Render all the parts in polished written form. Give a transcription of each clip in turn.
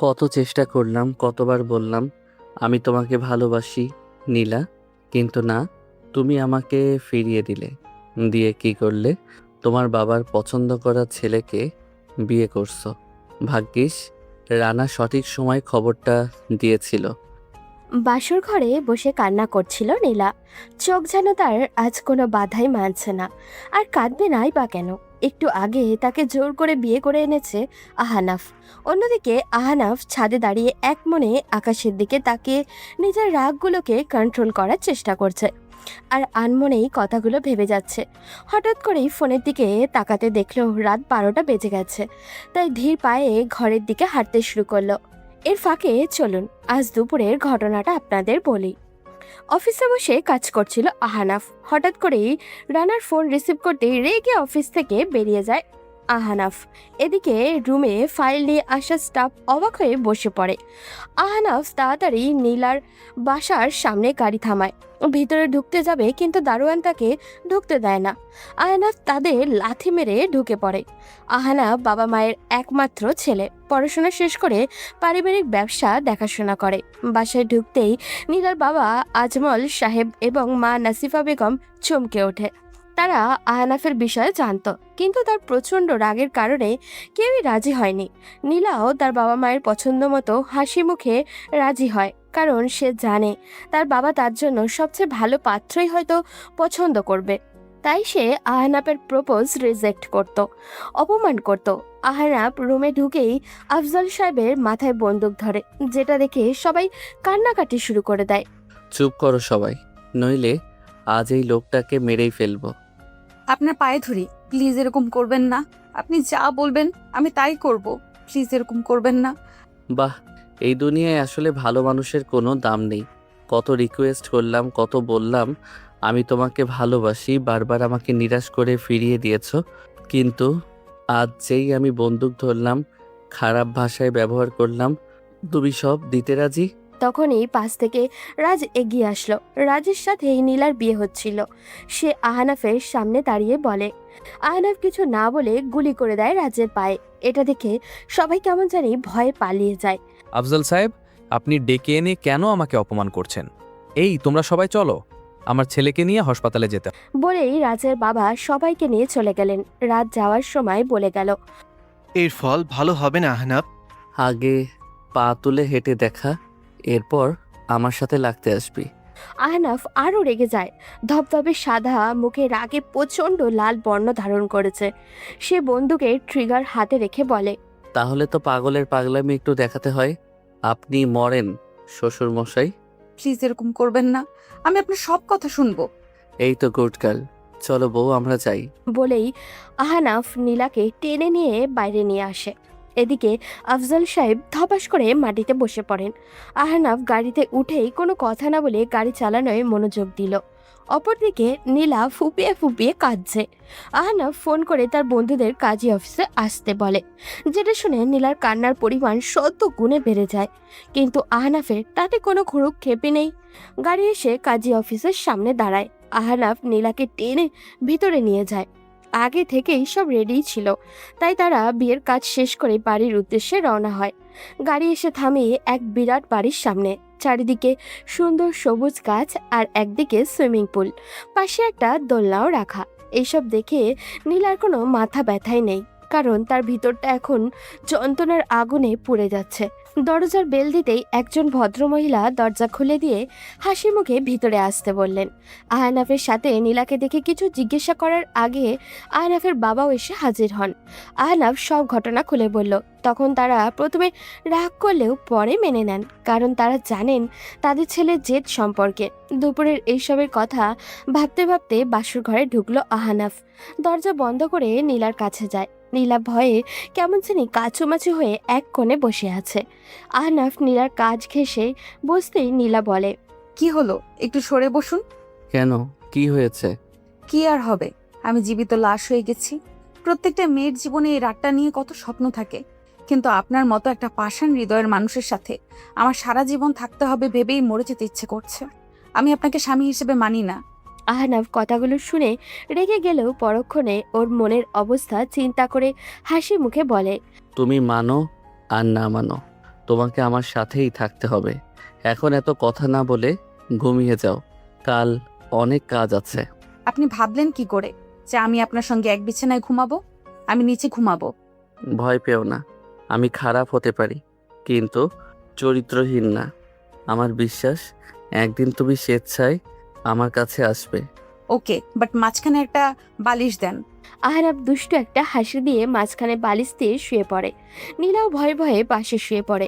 কত চেষ্টা করলাম, কতবার বললাম আমি তোমাকে ভালোবাসি নীলা, কিন্তু না, তুমি আমাকে ফিরিয়ে দিলে। দিয়ে কি করলে? তোমার বাবার পছন্দ করা ছেলেকে বিয়ে করছো। ভাগ্যিস রানা সঠিক সময় খবরটা দিয়েছিল। বাসর ঘরে বসে কান্না করছিল নীলা। চোখ যেন তার আজ কোনো বাধাই মানছে না। আর কাঁদবে নাই বা কেন? একটু আগে তাকে জোর করে বিয়ে করে এনেছে আহানাফ। অন্যদিকে আহানাফ ছাদে দাঁড়িয়ে এক মনে আকাশের দিকে তাকিয়ে নিজের রাগগুলোকে কন্ট্রোল করার চেষ্টা করছে। আর আনমনেই কথাগুলো ভেবে যাচ্ছে। হঠাৎ করেই ফোনের দিকে তাকাতে দেখলো রাত 12টা বেজে গেছে। তাই ধীর পায়ে ঘরের দিকে হাঁটতে শুরু করলো। এর ফাঁকে চলুন আজ দুপুরের ঘটনাটা আপনাদের বলি। অফিসে বসে কাজ করছিল আহানাফ। হঠাৎ করেই রানার ফোন রিসিভ করতেই রেগে অফিস থেকে বেরিয়ে যায় আহানাফ। এদিকে রুমে ফাইল নিয়ে আসা স্টাফ অবাক হয়ে বসে পড়ে। আহানাফ তাড়াতাড়ি নীলার বাসার সামনে গাড়ি থামায়। ভিতরে ঢুকতে যাবে কিন্তু দারোয়ান তাকে ঢুকতে দেয় না। আহানাফ তাদের লাথি মেরে ঢুকে পড়ে। আহানাফ বাবা মায়ের একমাত্র ছেলে, পড়াশোনা শেষ করে পারিবারিক ব্যবসা দেখাশোনা করে। বাসায় ঢুকতেই নীলার বাবা আজমল সাহেব এবং মা নাসিফা বেগম চমকে ওঠে। তারা আহনাফের বিষয়ে জানতো, কিন্তু তার প্রচন্ড রাগের কারণে কেউই রাজি হয়নি। নীলাও তার বাবা মায়ের পছন্দ মতো হাসি মুখে রাজি হয়, কারণ সে জানে তার বাবা তার জন্য সবচেয়ে ভালো পাত্রই হয়তো পছন্দ করবে। তাই সে আহনাফের প্রপোজ রিজেক্ট করত, অপমান করত। আহনাফ রুমে ঢুকেই আফজল সাহেবের মাথায় বন্দুক ধরে, যেটা দেখে সবাই কান্নাকাটি শুরু করে দেয়। চুপ করো সবাই, নইলে আজ এই লোকটাকে মেরেই ফেলবো। আপনার পায়ে ধরি, প্লিজ এরকম করবেন না। আপনি যা বলবেন আমি তাই করব। প্লিজ এরকম করবেন না। বাহ, এই দুনিয়ায় আসলে ভালো মানুষের কোনো দাম নেই। কত রিকোয়েস্ট করলাম, কত বললাম আমি তোমাকে ভালোবাসি, বারবার আমাকে নিরাশ করে ফিরিয়ে দিয়েছো। কিন্তু আজ যেই আমি বন্দুক ধরলাম, খারাপ ভাষায় ব্যবহার করলাম, তুমি সব দিতে রাজি? তখনই পাশ থেকে রাজ এগিয়ে আসলো। রাজের সাথে নীলার বিয়ে হচ্ছিল। সে আহনাফের সামনে দাঁড়িয়ে বলে। আহনাফ কিছু না বলে গুলি করে দেয় রাজের পায়ে। এটা দেখে সবাই কেমন জানি ভয়ে পালিয়ে যায়। আফজল সাহেব, আপনি ডেকে এনে কেন আমাকে অপমান করছেন? এই তোমরা সবাই চলো, আমার ছেলেকে নিয়ে হাসপাতালে যেতে হবে। বলেই রাজের বাবা সবাইকে নিয়ে চলে গেলেন। রাজ যাওয়ার সময় বলে গেল, এর ফল ভালো হবে না আহনাব। আগে পা তুলে হেঁটে দেখা, এরপর আমার সাথে লাগতে আসবি। আহনাফ আরো রেগে যায়। ধবধবে সাদা মুখে রাগে প্রচন্ড লাল বর্ণ ধারণ করেছে। সে বন্দুকের ট্রিগার হাতে রেখে বলে, তাহলে তো পাগলের পাগলামি একটু দেখাতে হয়। আপনি মরেন শ্বশুর মশাই। প্লিজ এরকম করবেন না। আমি আপনার সব কথা শুনবো। এই তো গুড গার্ল, চলো বউ আমরা যাই। বলেই আহনাফ নীলাকে টেনে নিয়ে বাইরে নিয়ে আসে। এদিকে আফজল সাহেব ধপাস করে মাটিতে বসে পড়েন। আহনাফ গাড়িতে উঠেই কোনো কথা না বলে গাড়ি চালানোয় মনোযোগ দিল। অপরদিকে নীলা ফুপিয়ে ফুপিয়ে কাঁদছে। আহনাফ ফোন করে তার বন্ধুদের কাজী অফিসে আসতে বলে, যেটা শুনে নীলার কান্নার পরিমাণ 100 গুণে বেড়ে যায়। কিন্তু আহনাফের তাতে কোনো ভ্রুক্ষেপই নেই। গাড়ি এসে কাজী অফিসের সামনে দাঁড়ায়। আহনাফ নীলাকে টেনে ভিতরে নিয়ে যায়। আগে থেকেই সব রেডি ছিল, তাই তারা বিয়ের কাজ শেষ করে বাড়ির উদ্দেশ্যে রওনা হয়। গাড়ি এসে থামে এক বিরাট বাড়ির সামনে। চারিদিকে সুন্দর সবুজ গাছ আর একদিকে সুইমিং পুল, পাশে একটা দোলনাও রাখা। এইসব দেখে নীলার কোনো মাথা ব্যথাই নেই, কারণ তার ভিতরটা এখন যন্ত্রণার আগুনে পুড়ে যাচ্ছে। দরজার বেল দিতেই একজন ভদ্রমহিলা দরজা খুলে দিয়ে হাসি মুখে ভিতরে আসতে বললেন। আহনাফের সাথে নীলাকে দেখে কিছু জিজ্ঞাসা করার আগে আহনাফের বাবাও এসে হাজির হন। আহনাফ সব ঘটনা খুলে বলল। তখন তারা প্রথমে রাগ করলেও পরে মেনে নেন, কারণ তারা জানেন তাদের ছেলের জেদ সম্পর্কে। দুপুরের এইসবের কথা ভাবতে ভাবতে বাসর ঘরে ঢুকলো আহনাফ। দরজা বন্ধ করে নীলার কাছে যায়। নীলা ভয়ে কেমন জানি কাচুমাচু হয়ে এক কোণে বসে আছে। আহনাফ নীলার কাজ ঘেঁষে বসতেই নীলা বলে, কি হলো? একটু সরে বসুন। কেন, কি হয়েছে? কি আর হবে, আমি জীবিত লাশ হয়ে গেছি। প্রত্যেকটা মেয়ের জীবনে এই রাতটা নিয়ে কত স্বপ্ন থাকে, কিন্তু আপনার মতো একটা পাষাণ হৃদয়ের মানুষের সাথে আমার সারা জীবন থাকতে হবে ভেবেই মরে যেতে ইচ্ছে করছে। আমি আপনাকে স্বামী হিসেবে মানি না। আহনাফ কথাগুলো শুনে রেগে গেলেও পরক্ষণে ওর মনের অবস্থা চিন্তা করে হাসি মুখে বলে, তুমি মানো আর না মানো, তোমাকে আমার সাথেই থাকতে হবে। এখন এত কথা না বলে ঘুমিয়ে যাও, কাল অনেক কাজ আছে। আপনি ভাবলেন কি করে যে আমি আপনার সঙ্গে এক বিছানায় ঘুমাবো? আমি নিচে ঘুমাবো। ভয় পেও না, আমি খারাপ হতে পারি কিন্তু চরিত্রহীন না। আমার বিশ্বাস একদিন তুমি স্বেচ্ছায় আমার কাছে আসবে। ওকে, বাট মাঝখানে একটা বালিশ দেন। আহনাফ দুষ্টু একটা হাসি দিয়ে মাঝখানে বালিশ দিয়ে শুয়ে পড়ে। নীলাও ভয়ে ভয়ে পাশে শুয়ে পড়ে।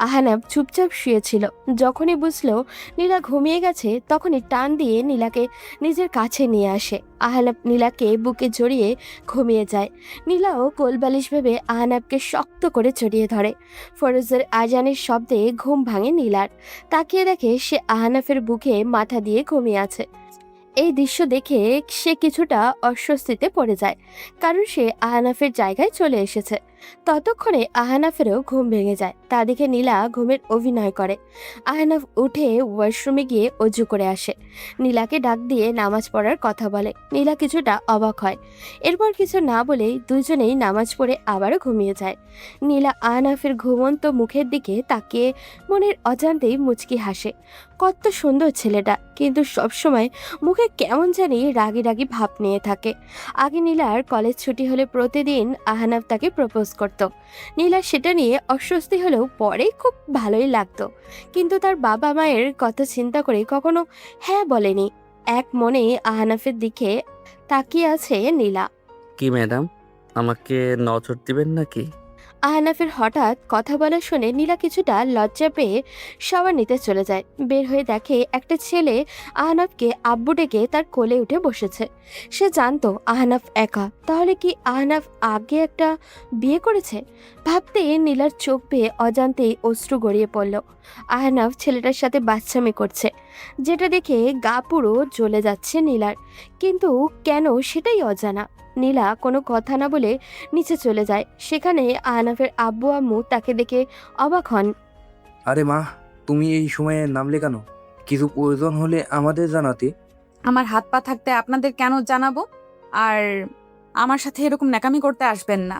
আহনাফ চুপচাপ শুয়েছিল। যখনই বুঝলো নীলা ঘুমিয়ে গেছে তখনই টান দিয়ে নীলাকে নিজের কাছে নিয়ে আসে। আহনাফ নীলাকে বুকে জড়িয়ে ঘুমিয়ে যায়। নীলাও কোলবালিশ ভেবে আহনাফকে শক্ত করে জড়িয়ে ধরে। ফরজের আজানের শব্দে ঘুম ভাঙে নীলার। তাকিয়ে দেখে সে আহনাফের বুকে মাথা দিয়ে ঘুমিয়ে আছে। এই দৃশ্য দেখে সে কিছুটা অস্বস্তিতে পড়ে যায়, কারণ সে আহনাফের জায়গায় চলে এসেছে। ততক্ষণে আহনাফেরও ঘুম ভেঙে যায়। তা দেখে নীলা ঘুমের অভিনয় করে। আহনাফ উঠে ওয়াশরুমে গিয়ে অজু করে আসে। নীলাকে ডাক দিয়ে নামাজ পড়ার কথা বলে। নীলা কিছুটা অবাক হয়। এরপর কিছু না বলেই দুজনেই নামাজ পড়ে আবারও ঘুমিয়ে যায়। নীলা আহনাফের ঘুমন্ত মুখের দিকে তাকিয়ে মনের অজান্তেই মুচকি হাসে। কত সুন্দর ছেলেটা, কিন্তু সবসময় মুখে কেমন জানি রাগি রাগি ভাব নিয়ে থাকে। আগে নীলার কলেজ ছুটি হলে প্রতিদিন আহনাফ তাকে প্রপোজ করত। নীলা সেটা নিয়ে অস্বস্তি হলেও পরে খুব ভালোই লাগতো, কিন্তু তার বাবা মায়ের কথা চিন্তা করে কখনো হ্যাঁ বলেনি। এক মনে আহনাফের দিকে তাকিয়ে আছে নীলা। কি ম্যাডাম, আমাকে নজর দিবেন নাকি? আহনাফের হঠাৎ কথা বলা শুনে নীলা কিছুটা লজ্জা পেয়ে শাওয়ার নিতে চলে যায়। বের হয়ে দেখে একটা ছেলে আহনাফকে আব্বু ডেকে তার কোলে উঠে বসেছে। সে জানতো আহনাফ একা, তাহলে কি আহনাফ আগে একটা বিয়ে করেছে? ভাবতে নীলার চোখ বেয়ে অজান্তেই অশ্রু গড়িয়ে পড়ল। আহনাফ ছেলেটার সাথে বাচ্চামি করছে, যেটা দেখে গা পুরো জ্বলে যাচ্ছে নীলার, কিন্তু কেন সেটাই অজানা। নীলা কোনো কথা না বলে নিচে চলে যায়। সেখানে আহনাফের আব্বু আম্মু তাকে দেখে অবাক হন। আরে মা, তুমি এই সময়ে নামলে কেন? কিছু প্রয়োজন হলে আমাদের জানাতে। আমার হাত পা থাকতে আপনাদের কেন জানাবো? আর আমার সাথে এরকম ন্যাকামি করতে আসবেন না।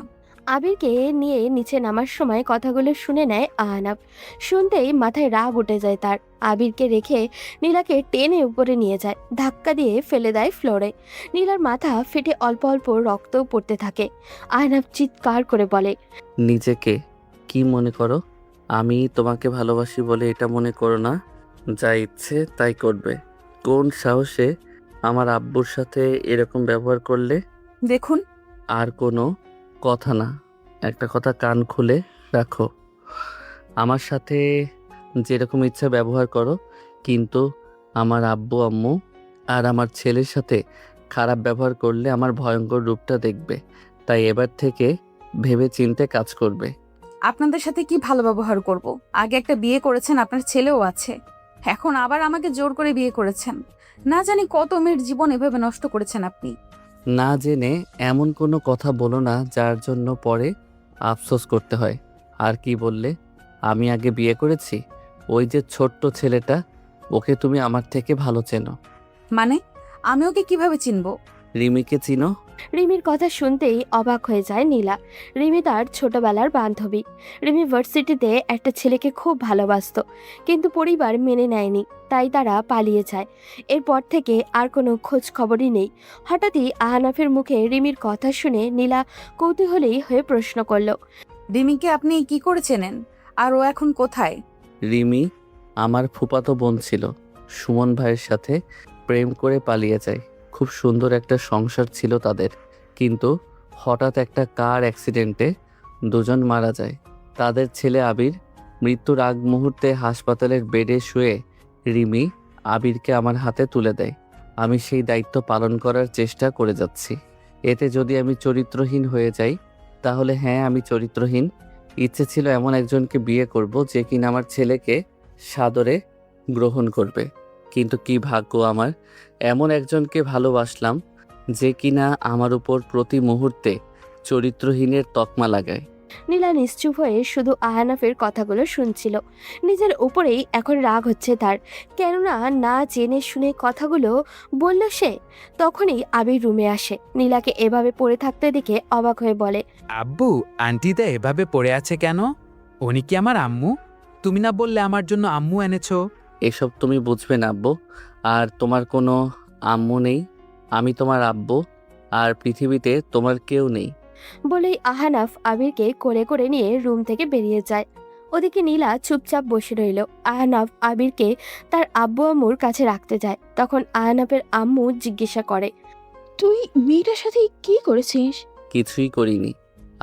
আবিরকে নিয়ে নিচে নামার সময় কথাগুলো শুনে নেয় আহনাফ। শুনতেই মাথায় রাগ উঠে যায় তার। আবিরকে রেখে নীলাকে টেনে উপরে নিয়ে যায়, ধাক্কা দিয়ে ফেলে দেয় ফ্লোরে। নীলার মাথা ফেটে অল্প অল্প রক্ত পড়তে থাকে। আহনাফ চিৎকার করে বলে, নিজেকে কি মনে করো? আমি তোমাকে ভালোবাসি বলে এটা মনে করো না। যা ইচ্ছে তাই করবে। কোন সাহসে আমার আব্বুর সাথে এরকম ব্যবহার করলে? দেখুন, আর কোনো কথা না, একটা কথা কান খুলে রাখো। আমার সাথে যেরকম ইচ্ছা ব্যবহার করো, কিন্তু আমার আব্বু আম্মু আর আমার ছেলের সাথে খারাপ ব্যবহার করলে আমার ভয়ঙ্কর রূপটা দেখবে। তাই এবার থেকে ভেবে চিন্তে কাজ করবে। আপনাদের সাথে কি ভালো ব্যবহার করব? আগে একটা বিয়ে করেছেন, আপনার ছেলেও আছে। এখন আবার আমাকে জোর করে বিয়ে করেছেন। না জানি কত মেয়ের জীবন এভাবে নষ্ট করেছেন আপনি। না জেনে এমন কোনো কথা বলো না যার জন্য পরে আফসোস করতে হয়। আর কি বললে? আমি আগে বিয়ে করেছি? ওই যে ছোট্ট ছেলেটা, ওকে তুমি আমার থেকে ভালো চেনো। মানে আমি ওকে কিভাবে চিনবো? রিমিকে চিনো? রিমির কথা শুনতেই অবাক হয়ে যায় নীলা। রিমি তার ছোটবেলার বান্ধবী। রিমি ভার্সিটিতে একটা ছেলেকে খুব ভালোবাসতো, কিন্তু পরিবার মেনে নেয়নি, তাই তারা পালিয়ে যায়। এরপর থেকে আর কোনো খোঁজ খবরই নেই। হঠাৎই আহনাফের মুখে রিমির কথা শুনে নীলা কৌতূহলী হয়ে প্রশ্ন করলো, রিমিকে আপনি কি করে চেনেন? আর ও এখন কোথায়? রিমি আমার ফুফাতো বোন ছিল। সুমন ভাইয়ের সাথে প্রেম করে পালিয়ে যায়। খুব সুন্দর একটা সংসার ছিল তাদের, কিন্তু হঠাৎ একটা কার অ্যাক্সিডেন্টে দুজন মারা যায়। তাদের ছেলে আবির মৃত্যুর আগ মুহূর্তে হাসপাতালের বেডে শুয়ে রিমি আবিরকে আমার হাতে তুলে দেয়। আমি সেই দায়িত্ব পালন করার চেষ্টা করে যাচ্ছি। এতে যদি আমি চরিত্রহীন হয়ে যাই, তাহলে হ্যাঁ, আমি চরিত্রহীন। ইচ্ছে ছিল এমন একজনকে বিয়ে করব যে কিনা আমার ছেলেকে সাদরে গ্রহণ করবে, কিন্তু কি ভাগ্য আমার, এমন একজনকে ভালোবাসলাম যে কিনা আমার উপর প্রতি মুহূর্তে চরিত্রহীনের তকমা লাগায়। নীলা নিশ্চুপ হয়ে শুধু আহনাফের কথাগুলো শুনছিল। নিজের উপরেই এখন রাগ হচ্ছে তার, কেননা না জেনে শুনে কথাগুলো বলল সে। তখনই আবির রুমে আসে। নীলাকে এভাবে পড়ে থাকতে দেখে অবাক হয়ে বলে, আব্বু, আন্টিদা এভাবে পড়ে আছে কেন? উনি কি আমার আম্মু? তুমি না বললে আমার জন্য আম্মু এনেছো? এসব তুমি বুঝবে না আব্বু। আর তোমার কোনো আম্মু নেই, আমি তোমার আব্বু। আর পৃথিবীতে তোমার কেউ নেই। বলেই আহানাফ আবিরকে কোলে করে নিয়ে রুম থেকে বেরিয়ে যায়। ওদিকে নীলা চুপচাপ বসে রইল। আহনাফ আবিরকে তার আব্বু আম্মুর কাছে রাখতে যায়। তখন আহনাফের আম্মু জিজ্ঞাসা করে, তুই মেয়েটার সাথে কি করেছিস? কিছুই করিনি।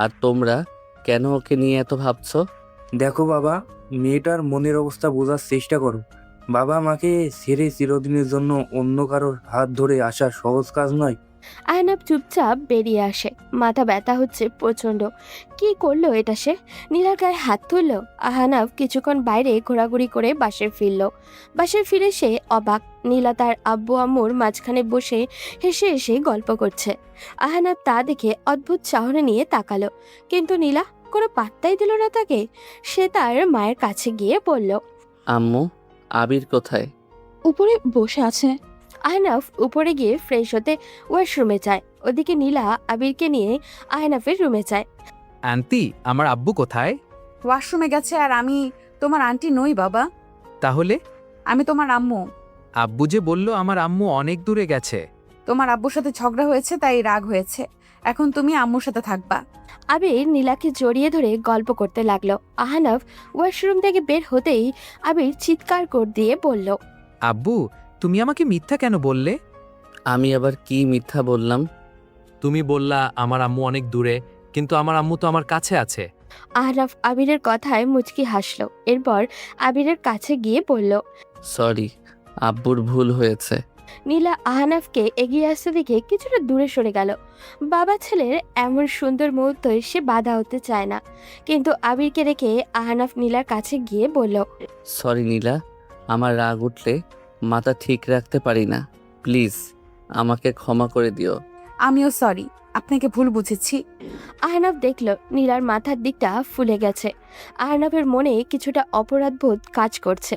আর তোমরা কেন ওকে নিয়ে এত ভাবছো? দেখো বাবা, মেয়েটার মনের অবস্থা বোঝার চেষ্টা করো। বাবা মাকে ছেড়ে চিরদিনের জন্য অন্য কারোর হাত ধরে আসা সহজ কাজ নয়। আহনাফ চুপচাপ বেরিয়ে আসে। মাথা ব্যথা হচ্ছে প্রচন্ড। কি করলো এটা সে? নীলার গায়ে হাত তুললো। আহনাফ কিছুক্ষণ বাইরে ঘোরাঘুরি করে বাসায় ফিরল। বাসায় ফিরে সে অবাক। নীলা তার আব্বু আম্মুর মাঝখানে বসে হেসে হেসে গল্প করছে। আহনাফ তা দেখে অদ্ভুত চাহনি নিয়ে তাকালো, কিন্তু নীলা কোনো পাত্তাই দিল না তাকে। সে তার মায়ের কাছে গিয়ে বলল, আম্মু, আবির কোথায়? উপরে বসে আছে। আহনাফ উপরে গিয়ে ফ্রেশ হতে ওয়াশরুমে যায়। ওদিকে নীলা আবিরকে নিয়ে আহনাফের রুমে যায়। আন্টি, আমার আব্বু কোথায়? ওয়াশরুমে গেছে, আর আমি তোমার আন্টি নই বাবা। তাহলে? আমি তোমার আম্মু। আব্বু যে বলল আমার আম্মু অনেক দূরে গেছে। তোমার আব্বুর সাথে ঝগড়া হয়েছে, তাই রাগ হয়েছে। এখন তুমি আম্মুর সাথে থাকবা। আবির নীলাকে জড়িয়ে ধরে গল্প করতে লাগলো। আহনাফ ওয়াশরুম থেকে বের হতেই আবির চিৎকার করে দিয়ে বলল, আব্বু, তুমি আমাকে মিথ্যা কেন বললে? আমি আবার কি মিথ্যা বললাম? তুমি বললা আমার আম্মু অনেক দূরে, কিন্তু আমার আম্মু তো আমার কাছে আছে। আহনাফ আবিরের কথায় মুচকি হাসলো। এরপর আবিরের কাছে গিয়ে বলল। সরি, আব্বুর ভুল হয়েছে। নীলা আহনাফকে এগিয়ে আসতে দেখে কিছুটা দূরে সরে গেল। বাবা ছেলের এমন সুন্দর মুহূর্তে সে বাধা হতে চায় না, কিন্তু আবিরকে রেখে আহনাফ নীলার কাছে গিয়ে বলল, সরি নীলা, আমার রাগ উঠলে মাথা ঠিক রাখতে পারি না। প্লিজ আমাকে ক্ষমা করে দিও। আমিও সরি, আপনাকে ভুল বুঝেছি। আহনাফ দেখল নীলার মাথার দিকটা ফুলে গেছে। আহনাফের মনে কিছুটা অপরাধবোধ কাজ করছে,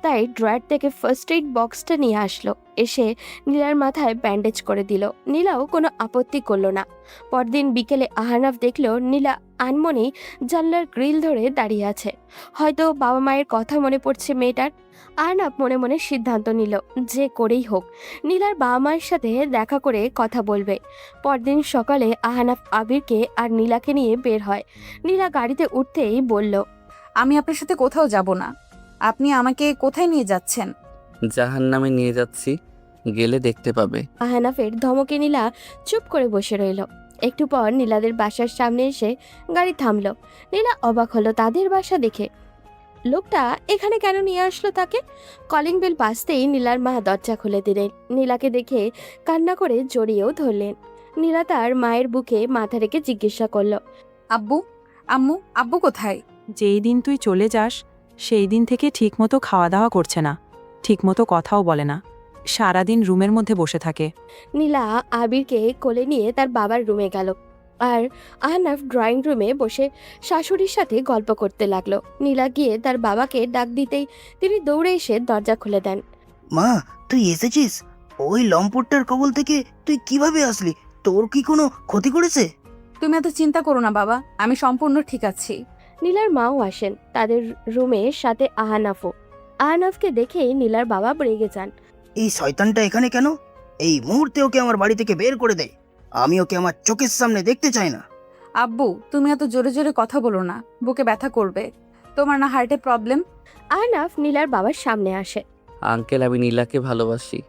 তাই ড্রয়ার থেকে ফার্স্ট এইড বক্সটা নিয়ে আসলো। এসে নীলার মাথায় ব্যান্ডেজ করে দিল। নীলাও কোনো আপত্তি করলো না। পরদিন বিকেলে আহনাফ দেখল নীলা আনমনেই জানলার গ্রিল ধরে দাঁড়িয়ে আছে। হয়তো বাবা মায়ের কথা মনে পড়ছে মেয়েটার। আহনাফ মনে মনে সিদ্ধান্ত নিল, যে করেই হোক নীলার বাবা মায়ের সাথে দেখা করে কথা বলবে। পরদিন সকালে আহনাফ আবিরকে আর নীলাকে নিয়ে বের হয়। নীলা গাড়িতে উঠতেই বলল, আমি আপনার সাথে কোথাও যাব না। আপনি আমাকে কোথায় নিয়ে যাচ্ছেন? জাহান্নামে নিয়ে যাচ্ছি, গেলে দেখতে পাবে। আহনাফের ধমকে নীলা চুপ করে বসে রইল। একটু পর নীলাদের বাসার সামনে এসে গাড়ি থামলো। নীলা অবাক হলো তাদের বাসা দেখে। লোকটা এখানে কেন নিয়ে আসলো তাকে? কলিং বেল বাজতেই নীলার মা দরজা খুলে দিলেন। নীলাকে দেখে কান্না করে জড়িয়েও ধরলেন। নীলা তার মায়ের বুকে মাথা রেখে জিজ্ঞাসা করলো, আব্বু, আম্মু, আব্বু কোথায়? যেই দিন তুই চলে যাস সেই দিন থেকে ঠিকমতো খাওয়া দাওয়া করছে না, ঠিকমতো কথাও বলে না, সারাদিন রুমের মধ্যে বসে থাকে। নীলা আবিরকে কোলে নিয়ে তার বাবার রুমে গেল। আর আহনাফ ড্রয়িং রুমে বসে শাশুড়ির সাথে গল্প করতে লাগলো। নীলা গিয়ে তার বাবাকে ডাক দিতেই তিনি দৌড়ে এসে দরজা খুলে দেন। মা, তুই এসেছিস? ওই লম্পটটার কবল থেকে তুই কিভাবে আসলি? তোর কি কোনো ক্ষতি করেছে? তুমি এত চিন্তা করো না বাবা, আমি সম্পূর্ণ ঠিক আছি। নীলার মাও আসেন তাদের রুমে, সাথে আহনাফও। আহনাফকে দেখেই নীলার বাবা রেগে যান। এই শয়তানটা এখানে কেন? এই মুহূর্তে ওকে আমার বাড়ি থেকে বের করে দে। আমি ওকে আমার চোখের সামনে দেখতে চাই না। আব্বু, তুমি এত জোরে জোরে কথা বলো না, বুকে ব্যথা করবে। তোমার না হার্টে প্রবলেম? আহনাফ নীলার বাবার সামনে আসে। আঙ্কেল, আমি নীলাকে ভালোবাসি।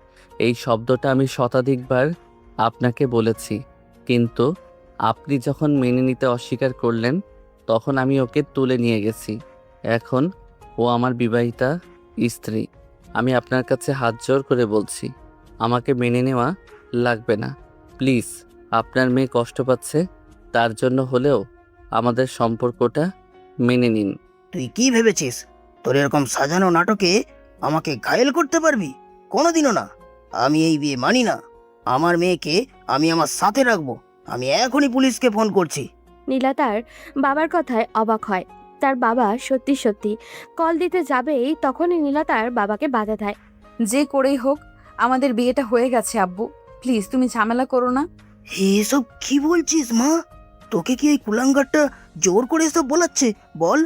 এই শব্দটা আমি শতাধিকবার আপনাকে বলেছি, কিন্তু আপনি যখন মেনে নিতে অস্বীকার করলেন তখন আমি ওকে তুলে নিয়ে গেছি। এখন ও আমার বিবাহিতা স্ত্রী। আমি আপনার কাছে হাত জোর করে বলছি, আমাকে মেনে নেওয়া লাগবে না। প্লিজ, আপনার মেয়ে কষ্ট পাচ্ছে, তার জন্য হলেও আমাদের সম্পর্কটা মেনে নিন। তুই কি ভেবেছিস তোর এরকম সাজানো নাটকে আমাকে ঘায়েল করতে পারবি? কোনোদিনও না। আমি এই বিয়ে মানি না। আমার মেয়েকে আমি আমার সাথে রাখবো। আমি এখনই পুলিশকে ফোন করছি। নীলা তার বাবার কথায় অবাক হয়। তার বাবা সত্যি সত্যি কল দিতে যাবেই তখনই নীলা তার বাবাকে বাধা দেয়। যে করেই হোক আমাদের বিয়েটা হয়ে গেছে আব্বু, প্লিজ তুমি ঝামেলা করো না। এসব কি বলছিস মা? তোকে কি এই কুলাঙ্গারটা জোর করে এসব বলাচ্ছে? বল,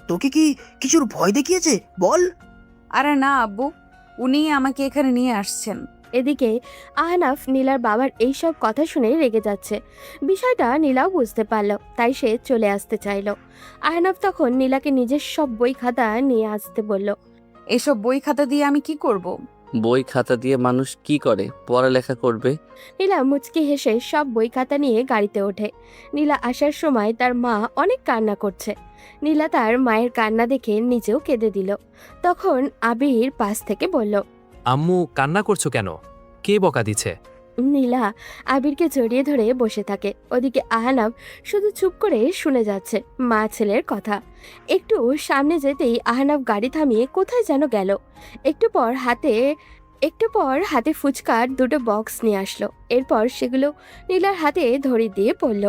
তোকে কি কিছুর ভয় দেখিয়েছে বল? আরে না আব্বু, উনি আমাকে এখানে নিয়ে আসছেন। এদিকে আহনাফ নীলার বাবার এইসব কথা শুনে রেগে যাচ্ছে। বিষয়টা নীলাও বুঝতে পারল, তাই সে চলে আসতে চাইল। আহনাফ তখন নীলাকে নিজের সব বই খাতা নিয়ে আসতে বলল। এসব বই খাতা দিয়ে আমি কি করব? বই খাতা দিয়ে মানুষ কি করে? পড়ালেখা করবে। নীলা মুচকি হেসে সব বই খাতা নিয়ে গাড়িতে ওঠে। নীলা আসার সময় তার মা অনেক কান্না করছে। নীলা তার মায়ের কান্না দেখে নিজেও কেঁদে দিল। তখন আবির পাশ থেকে বলল। আম্মু কান্না করছো কেন? কে বকা দিচ্ছে? নীলা আবিরকে জড়িয়ে ধরে বসে থাকে। ওদিকে আহনাফ শুধু চুপ করে শুনে যাচ্ছে মা ছেলের কথা। একটু সামনে যেতেই আহনাফ গাড়ি থামিয়ে কোথায় যেন গেল। একটু পর হাতে ফুচকার দুটো বক্স নিয়ে আসলো। এরপর সেগুলো নীলার হাতে ধরিয়ে দিয়ে পড়ল।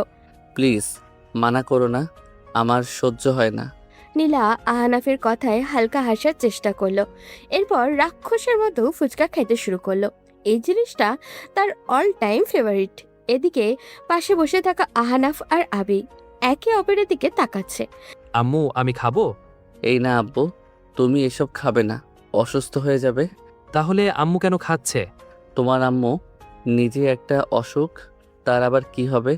প্লিজ মানা করো না, আমার সহ্য হয় না। নীলা আহনাফের কথায় হালকা হাসার চেষ্টা করলো। এরপর রাক্ষসের মতো ফুচকা খেতে শুরু করলো। এই জিনিসটা তার অল টাইম ফেভারিট। এদিকে পাশে বসে থাকা আহনাফ আর আবি একে অপরের দিকে তাকাচ্ছে। আম্মু আমি খাবো। এই না আব্বু, তুমি এসব খাবে না, অসুস্থ হয়ে যাবে। তাহলে আম্মু কেন খাচ্ছে? তোমার আম্মু নিজে একটা অসুখ, তার আবার কি হবে?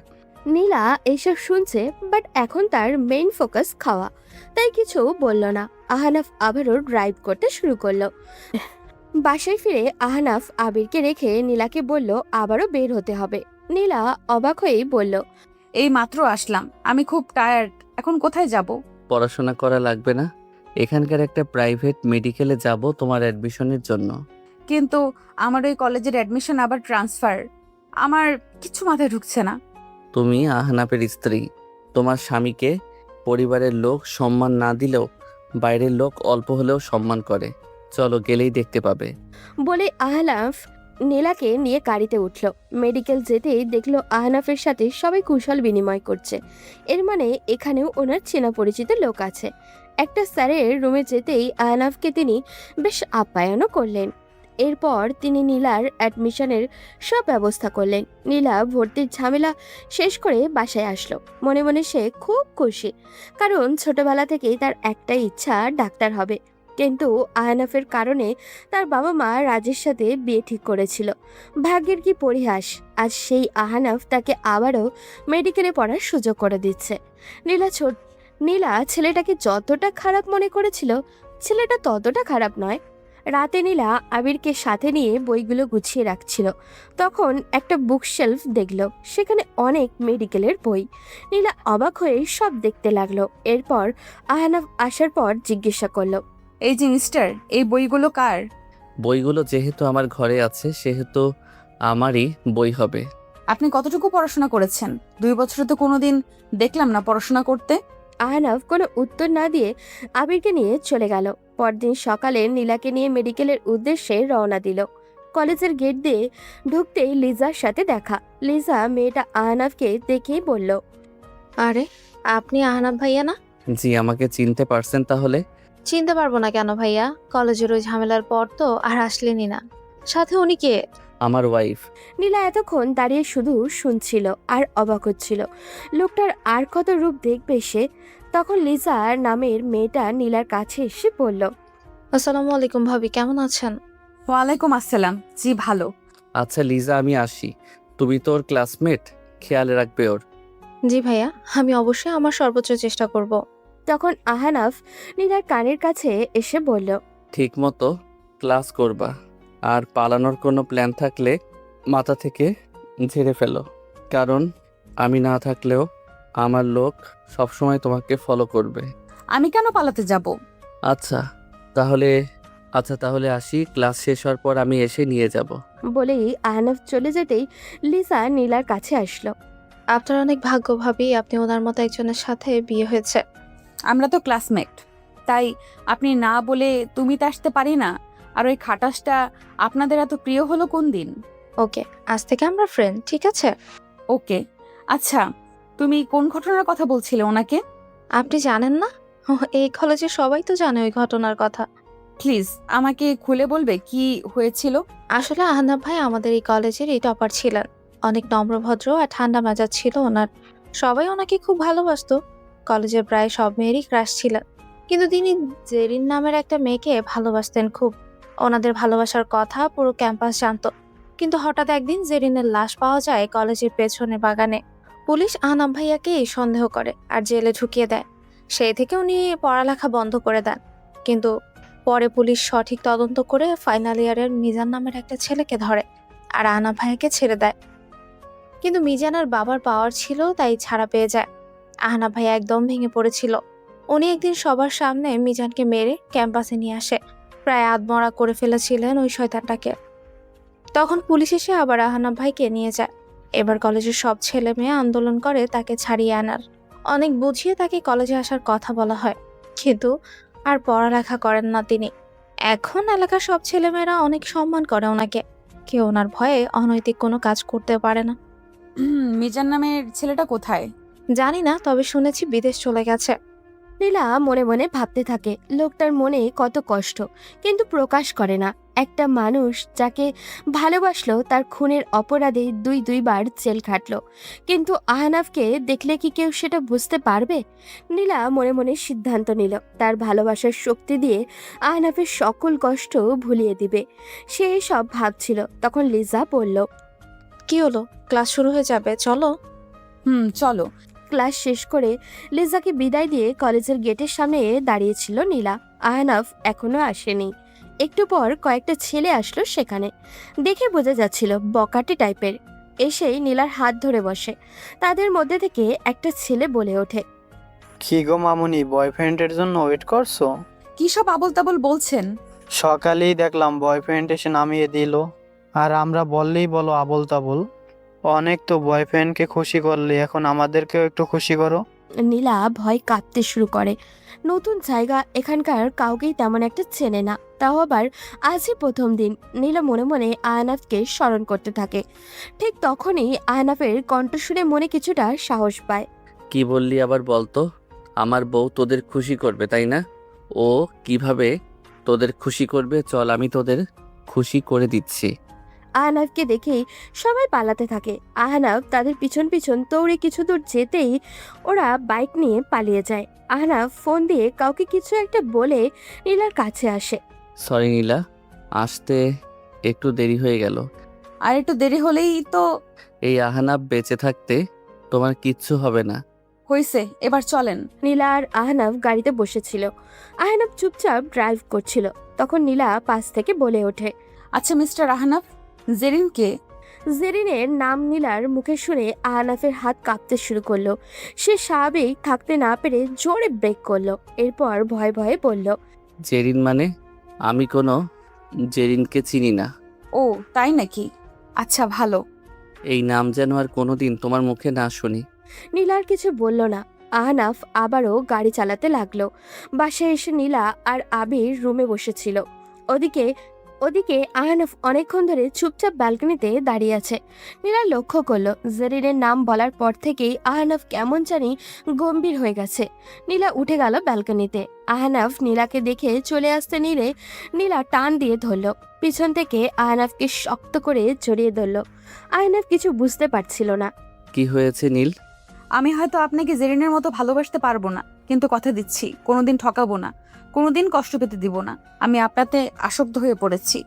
নীলা এইসব শুনছে, বাট এখন তার মেইন ফোকাস খাওয়া, তাই কিছু বলল না। আহনাফ আবারও ড্রাইভ করতে শুরু করলো। বাসায় ফিরে আহনাফ আবিরকে রেখে নীলাকে বলল আবারও বের হতে হবে। নীলা অবাক হয়েই বলল। এই মাত্র আসলাম, আমি খুব টায়ার্ড, এখন কোথায় যাব? পড়াশোনা করা লাগবে না, এখানকার একটা প্রাইভেট মেডিকেলে যাব তোমার অ্যাডমিশনের জন্য। কিন্তু আমার ওই কলেজের অ্যাডমিশন আবার ট্রান্সফার, আমার কিছু মাথায় ঢুকছে না। তুমি আহনাফের স্ত্রী, তোমার স্বামীকে পরিবারের লোক সম্মান না দিলেও বাইরের লোক অল্প হলেও সম্মান করে। চলো, গেলেই দেখতে পাবে। বলে আহনাফ নীলাকে নিয়ে গাড়িতে উঠল। মেডিকেল যেতেই দেখলো আহনাফের সাথে সবাই কুশল বিনিময় করছে। এর মানে এখানেও ওনার চেনা পরিচিত লোক আছে। একটা স্যারের রুমে যেতেই আহনাফকে তিনি বেশ আপ্যায়নও করলেন। এরপর তিনি নীলার অ্যাডমিশনের সব ব্যবস্থা করলেন। নীলা ভর্তির ঝামেলা শেষ করে বাসায় আসলো। মনে মনে সে খুব খুশি, কারণ ছোটবেলা থেকেই তার একটাই ইচ্ছা ডাক্তার হবে। কিন্তু আহনাফের কারণে তার বাবা মা রাজের সাথে বিয়ে ঠিক করেছিল। ভাগ্যের কি পরিহাস, আজ সেই আহনাফ তাকে আবারও মেডিকেলে পড়ার সুযোগ করে দিচ্ছে। নীলা ছেলেটাকে যতটা খারাপ মনে করেছিল, ছেলেটা ততটা খারাপ নয়। রাতে নীলা আবিরকে সাথে নিয়ে বইগুলো গুছিয়ে রাখছিল। তখন একটা বুকশেলফ দেখলো, সেখানে অনেক মেডিকেলের বই। নীলা অবাক হয়ে সব দেখতে লাগলো। এরপর আহনাফ আসার পর জিজ্ঞাসা করলো। এই যে মিস্টার, এই বইগুলো কার? বইগুলো যেহেতু আমার ঘরে আছে সেহেতু আমারই বই হবে। আপনি কতটুকু পড়াশোনা করেছেন? 2 বছরে তো কোনোদিন দেখলাম না পড়াশোনা করতে। আহনাফ কোনো উত্তর না দিয়ে আবিরকে নিয়ে চলে গেল। পরদিন সকালে নীলাকে নিয়ে মেডিকেলের উদ্দেশ্যে রওনা দিল। কলেজের গেট দিয়ে ঢুকতেই লিজার সাথে দেখা। লিজা মেয়েটা আহনাফকে দেখেই বলল। আরে আপনি আহনাফ ভাইয়া না? জি, আমাকে চিনতে পারছেন তাহলে? চিনতে পারবো না কেন ভাইয়া, কলেজের ওই ঝামেলার পর তো আর আসলেনই না। সাথে উনি কে? আমার ওয়াইফ। নীলা এতক্ষণ দাঁড়িয়ে শুধু শুনছিল আর অবাক হচ্ছিল, লোকটার আর কত রূপ দেখবে সে। তখন লিজার নামের মেয়েটা নীলার কাছে এসে বলল। আসসালামু আলাইকুম ভাবি, কেমন আছেন? ওয়ালাইকুম আসসালাম, জি ভালো। আচ্ছা লিজা, আমি আসি। তুমি তোর ক্লাসমেট, খেয়াল রাখবে ওর। জি ভাইয়া, আমি অবশ্যই আমার সর্বোচ্চ চেষ্টা করব। তখন আহনাফ নীলার কানের কাছে এসে বলল। ঠিক মতো ক্লাস করবা, আর পালানোর কোনো প্ল্যান থাকলে মাথা থেকে ঝেড়ে ফেলো, কারণ আমি না থাকলেও আমার লোক সবসময় তোমাকে ফলো করবে। আমি কেন পালাতে যাব? আচ্ছা তাহলে আসি। ক্লাস শেষ হওয়ার পর আমি এসে নিয়ে যাব। বলেই আহনাফ চলে যেতেই লিজা নীলার কাছে আসলো। আপনার অনেক ভাগ্য ভাবি, আপনি ওনার মতো একজনের সাথে বিয়ে হয়েছে। আমরা তো ক্লাসমেট, তাই আপনি না বলে তুমিতে আসতে পারি না। আর ওই খাটাসটা আপনাদের এত প্রিয় হলো কোন দিন? ওকে, আজ থেকে আমরা ফ্রেন্ড, ঠিক আছে? ওকে। আচ্ছা, তুমি কোন ঘটনার কথা বলছিলে ওনাকে? আপনি জানেন না? এই কলেজে সবাই তো জানে ওই ঘটনার কথা। প্লিজ আমাকে খুলে বলবে কি হয়েছিল? আসলে আহনাফ ভাই আমাদের এই কলেজের এই টপার ছিলেন। অনেক নম্রভদ্র আর ঠান্ডা মেজাজ ছিল ওনার। সবাই ওনাকে খুব ভালোবাসতো। কলেজের প্রায় সব মেয়েরই ক্রাশ ছিলেন। কিন্তু তিনি জেরিন নামের একটা মেয়েকে ভালোবাসতেন খুব। ওনাদের ভালোবাসার কথা পুরো ক্যাম্পাস জানতো। কিন্তু হঠাৎ একদিন জেরিনের লাশ পাওয়া যায় কলেজের পেছনে বাগানে। পুলিশ আহনাফ ভাইয়াকে সন্দেহ করে আর জেলে ঢুকিয়ে দেয়। সেই থেকে উনি পড়ালেখা বন্ধ করে দেন। কিন্তু পরে পুলিশ সঠিক তদন্ত করে ফাইনাল ইয়ারের মিজান নামের একটা ছেলেকে ধরে আর আহনাফ ভাইয়াকে ছেড়ে দেয়। কিন্তু মিজানের বাবার পাওয়ার ছিল, তাই ছাড়া পেয়ে যায়। আহনাফ ভাইয়া একদম ভেঙে পড়েছিল। উনি একদিন সবার সামনে মিজানকে মেরে ক্যাম্পাসে নিয়ে আসে। প্রায় আধমরা করে ফেলেছিলেন ওই শয়তানটাকে। তখন পুলিশ এসে আবার আহনাফ ভাইকে নিয়ে যায়। এবার কলেজের সব ছেলে মেয়ে আন্দোলন করে তাকে ছাড়িয়ে আনার। অনেক বুঝিয়ে তাকে কলেজে আসার কথা বলা হয়, কিন্তু আর পড়ালেখা করেন না তিনি। এখন এলাকার সব ছেলেমেয়েরা অনেক সম্মান করে ওনাকে। কেউ ওনার ভয়ে অনৈতিক কোনো কাজ করতে পারে না। মিজান নামের ছেলেটা কোথায়? জানি না, তবে শুনেছি বিদেশ চলে গেছে। নীলা মনে মনে ভাবতে থাকে লোকটার মনে কত কষ্ট, কিন্তু প্রকাশ করে না। একটা মানুষ যাকে ভালোবাসলো তার খুনের অপরাধে দুইবার জেল খাটলো, কিন্তু আহনাফকে দেখলে কি কেউ সেটা বুঝতে পারবে? নীলা মনে মনে সিদ্ধান্ত নিল তার ভালোবাসার শক্তি দিয়ে আহনাফের সকল কষ্ট ভুলিয়ে দিবে। সে সব ভাবছিল, তখন লিজা বলল, কি হলো? ক্লাস শুরু হয়ে যাবে, চলো। চলো। ক্লাস শেষ করে লিজাকে বিদায় দিয়ে কলেজের গেটের সামনে দাঁড়িয়েছিল নীলা। আহনাফ এখনো আসেনি। একটু পর কয়েকটা ছেলে আসলো সেখানে। দেখে বোঝা যাচ্ছিল বকাটে টাইপের। এসেই নীলার হাত ধরে বসে। তাদের মধ্যে থেকে একটা ছেলে বলে ওঠে, কি গো মামুনি, বয়ফ্রেন্ডের জন্য ওয়েট করছো? কি সব আবল তাবল বলছেন? সকালেই দেখলাম বয়ফ্রেন্ড এসে নামিয়ে দিল, আর আমরা বললেই বলো আবল তাবল। অনেক তো বয়ফ্রেন্ডকে খুশি করলে, এখন আমাদেরকেও একটু খুশি করো। নীলা ভয় কাঁপতে শুরু করে। নতুন জায়গা, এখানকার কাউকেই তেমন একটা চেনে না, তাও আবার আজই প্রথম দিন। নীলা মনে মনে আহনাফকে স্মরণ করতে থাকে। ঠিক তখনই আহনাফের কণ্ঠ শুনে মনে কিছুটা সাহস পায়। কি বললি আবার বলতো? আমার বউ তোদের খুশি করবে তাই না? ও কিভাবে তোদের খুশি করবে? চল, আমি তোদের খুশি করে দিচ্ছি। আহনাফকে দেখেই সবাই পালাতে থাকে। আহনাফ তাদের পিছন পিছন দৌড়ে কিছু দূর যেতেই ওরা বাইক নিয়ে পালিয়ে যায়। আহনাফ ফোন দিয়ে কাউকে কিছু একটা বলে নীলার কাছে আসে। সরি নীলা, আসতে একটু দেরি হয়ে গেল। আর একটু দেরি হলেই তো এই আহনাফ বেঁচে থাকতে তোমার কিচ্ছু হবে না। হয়েছে, এবার চলেন। নীলা আর আহনাফ গাড়িতে বসেছিল। আহনাফ চুপচাপ ড্রাইভ করছিল। তখন নীলা পাশ থেকে বলে ওঠে, আচ্ছা মিস্টার আহনাফ, জেরিনকে? জেরিনের নাম নীলার মুখে শুনে আহনাফের হাত কাঁপতে শুরু করলো। সে স্বাভাবিক থাকতে না পেরে জোরে ব্রেক করলো। এরপর ভয়ে ভয়ে বলল, জেরিন মানে? আমি কোনো জেরিনকে চিনি না। ও তাই নাকি? আচ্ছা ভালো। এই নাম যেন আর কোনোদিন তোমার মুখে না শুনি। নীলার কিছু বলল না। আহনাফ আবারও গাড়ি চালাতে লাগলো। বাসায় এসে নীলা আর আবির রুমে বসেছিল। ওদিকে আহনাফ অনেকক্ষণ ধরে চুপচাপ ব্যালকনিতে দাঁড়িয়ে আছে। নীলা লক্ষ্য করলো জেরিনের নাম বলার পর থেকেই আহনাফ কেমন জানি গম্ভীর হয়ে গেছে। নীলা উঠে গেল ব্যালকনিতে। আহনাফ নীলাকে দেখে চলে আসতে নিলে নীলা টান দিয়ে ধরল। পিছন থেকে আহনাফকে শক্ত করে জড়িয়ে ধরল। আহনাফ কিছু বুঝতে পারছিল না। কি হয়েছে নীল? আমি হয়তো আপনাকে জেরিনের মতো ভালোবাসতে পারবো না, কিন্তু কথা দিচ্ছি কোনোদিন ঠকাবো না, কোনোদিন কষ্ট পেতে দিব না। আমি আপনাতে আসক্ত হয়ে পড়েছি।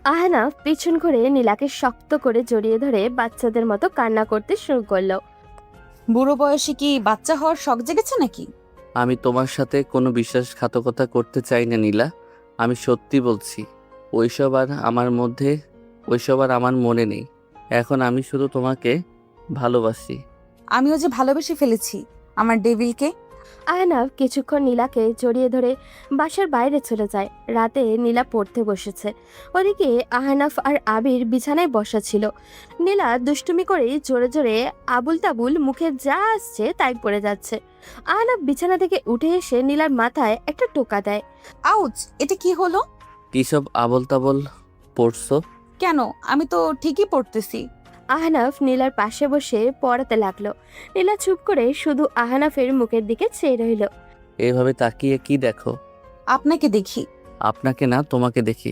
আহনাফ পিছন ঘুরে নীলাকে শক্ত করে জড়িয়ে ধরে বাচ্চাদের মতো কান্না করতে শুরু করলো। বুড়ো বয়সে কি বাচ্চা হওয়ার শখ জেগেছে নাকি? আমি তোমার সাথে কোনো বিশ্বাসঘাতকতা করতে চাই না নীলা। আমি সত্যি বলছি, ওইসব আর আমার মনে নেই। এখন আমি শুধু তোমাকে ভালোবাসি। আমিও যে ভালোবেসে ফেলেছি আমার ডেভিলকে। আহনাফ কিছুক্ষণ নীলাকে জড়িয়ে ধরে বাসার বাইরে চলে যায়। রাতে নীলা পড়তে বসেছে। ওদিকে আহনাফ আর আবির বিছানায় বসা ছিল। নীলা দুষ্টুমি করে জোরে জোরে আবুল তাবুল মুখে যা আসছে তাই পড়ে যাচ্ছে। আহনাফ বিছানা থেকে উঠে এসে নীলার মাথায় একটা টোকা দেয়। আউচ! এটা কি হলো? কি সব আবল তাবল পড়ছো? কেন, আমি তো ঠিকই পড়তেছি। আহনাফ নীলার পাশে বসে পড়াতে লাগলো। নীলা চুপ করে শুধু আহনাফের মুখের দিকে চেয়ে রইল। এভাবে তাকিয়ে কি দেখো? আপনাকে দেখি। আপনাকে না, তোমাকে দেখি।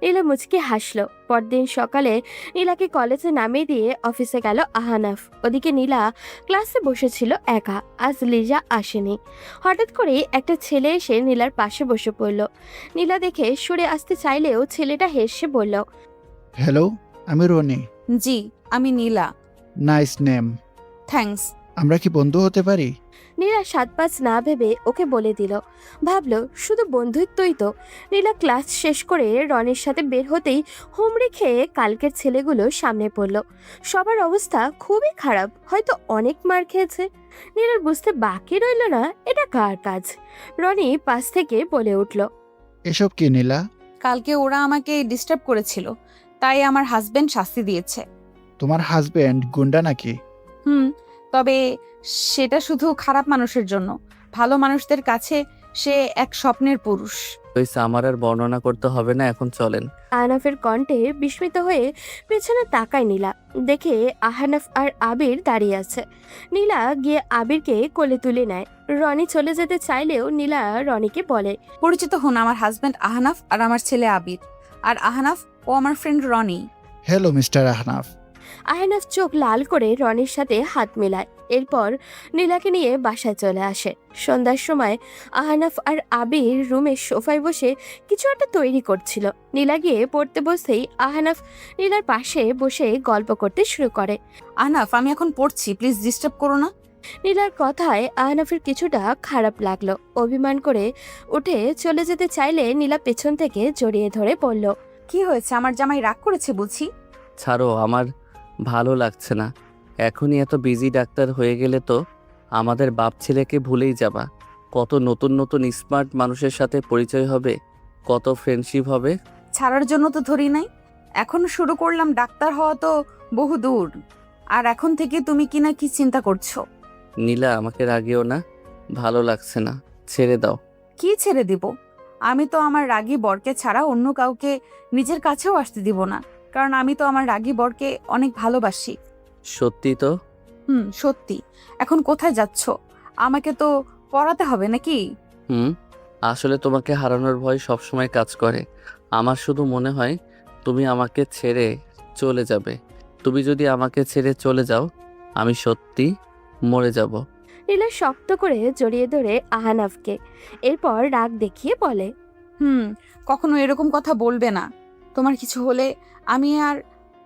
নীলা মুচকি হাসলো। পরদিন সকালে নীলাকে কলেজে নামিয়ে দিয়ে অফিসে গেল আহানাফ। ওদিকে নীলা ক্লাসে বসেছিল একা। আজ লিজা আসেনি। হঠাৎ করে একটা ছেলে এসে নীলার পাশে বসে পড়ল। নীলা দেখে সরে আসতে চাইলেও ছেলেটা হেসে বলল, হ্যালো, আমি রনি। জি, আমি নীলা। Nice name. থ্যাঙ্কস। আমরা কি বন্ধু হতে পারি? নীলা 7-5 না ভেবে ওকে বলে দিল। ভাবলো শুধু বন্ধুত্বই তো। নীলা ক্লাস শেষ করে রনির সাথে বের হতেই হুমড়ি খেয়ে কালকের ছেলেগুলো সামনে পড়ল। সবার অবস্থা খুবই খারাপ, হয়তো অনেক মার খেয়েছে। নীলার বুঝতে বাকি রইল না এটা কার কাজ। রনি পাশ থেকে বলে উঠল, এসব কি নীলা? কালকে ওরা আমাকে ডিস্টার্ব করেছিল, তাই আমার হাজবেন্ড শাস্তি দিয়েছে। তোমার হাজবেন্ড গুন্ডা নাকি? তবে সেটা শুধু খারাপ মানুষের জন্য। ভালো মানুষদের কাছে সে এক স্বপ্নের পুরুষ। হয়েছে, আমার আর বর্ণনা করতে হবে না, এখন চলেন। আহনাফের কণ্ঠে বিস্মিত হয়ে পেছনে তাকায় নীলা। দেখে আহনাফ আর আবির দাঁড়িয়ে আছে। নীলা গিয়ে আবিরকে কোলে তুলে নেয়। রনি চলে যেতে চাইলেও নীলা রনিকে বলে, পরিচিত হন, আমার হাজবেন্ড আহনাফ আর আমার ছেলে আবির। আর আহনাফ ও আমার friend Roni. Hello mister Ahnaf. Ahnaf চোখ লাল করে রনির সাথে হাত মেলায়। এরপর নীলাকে নিয়ে বাসায় চলে আসে। সন্ধ্যার সময় আহনাফ আর আবির রুমের সোফায় বসে কিছু একটা তৈরি করছিল। নীলা গিয়ে পড়তে বসতেই আহনাফ নীলার পাশে বসে গল্প করতে শুরু করে। আহনাফ, আমি এখন পড়ছি, প্লিজ ডিস্টার্ব করো না। নীলার কথায় আহনাফের কিছুটা খারাপ লাগলো। অভিমান করে উঠে চলে যেতে চাইলে নীলা পেছন থেকে জড়িয়ে ধরে বলল, কি হয়েছে? আমার জামাই রাগ করেছে বুঝি? ছাড়ো, আমার ভালো লাগছে না। এখনই এত বিজি ডাক্তার হয়ে গেলে তো আমাদের বাপ ছেলেকে ভুলেই যাবা। কত নতুন নতুন স্মার্ট মানুষের সাথে পরিচয় হবে, কত ফ্রেন্ডশিপ হবে। ছাড়ার জন্য তো ধরি নাই, এখন শুরু করলাম। ডাক্তার হওয়া তো বহু দূর। আর এখন থেকে তুমি কি না কি চিন্তা করছো? নীলা, আমাকে রাগিও না, ভালো লাগছে না, ছেড়ে দাও। কি ছেড়ে দিব? আমি তো আমার রাগী বরকে ছাড়া অন্য কাউকে নিজের কাছেও আসতে দিব না, কারণ আমি তো আমার রাগী বরকে অনেক ভালোবাসি। সত্যি তো? সত্যি। এখন কোথায় যাচ্ছ? আমাকে তো পড়াতে হবে নাকি? আসলে তোমাকে হারানোর ভয় সবসময় কাজ করে। আমার শুধু মনে হয় তুমি আমাকে ছেড়ে চলে যাবে। তুমি যদি আমাকে ছেড়ে চলে যাও, আমি সত্যি মরে যাব। নীলা শক্ত করে জড়িয়ে ধরে আহনাফকে। এরপর রাগ দেখিয়ে বলে, কখনো এরকম কথা বলবে না। তোমার কিছু হলে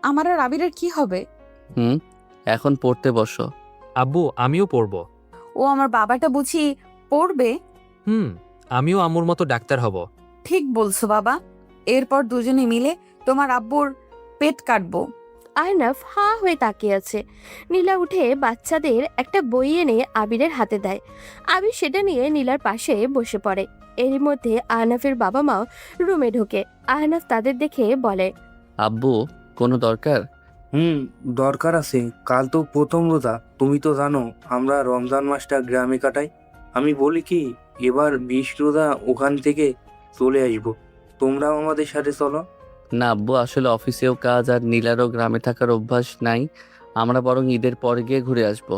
আমার আর আবিরের কি হবে? এখন পড়তে বসো। আব্বু, আমিও পড়বো। ও আমার বাবাটা বুঝি পড়বে? আমিও আম্মুর মতো ডাক্তার হব। ঠিক বলছো বাবা। এরপর দুজনে মিলে তোমার আব্বুর পেট কাটবো। আহনাফ হা হয়ে তাকিয়ে আছে। নীলা উঠে বাচ্চাদের একটা বই এনে আবিরের হাতে দেয়। আবির সেটা নিয়ে নীলার পাশে বসে পড়ে। এর মধ্যে আহনাফের বাবা মাও রুমে ঢোকে। আহনাফ তাদের দেখে বলে, আব্বু, কোনো দরকার? দরকার আছে। কাল তো প্রথম রোজা, তুমি তো জানো আমরা রমজান মাসটা গ্রামে কাটাই। আমি বলি কি, এবার 20 রোজা ওখান থেকে চলে আসবো, তোমরাও আমাদের সাথে চলো। না আব্বু, আসলে অফিসেও কাজ আর নীলারও গ্রামে থাকার অভ্যাস নাই। আমরা বরং ঈদের পর গিয়ে ঘুরে আসবো।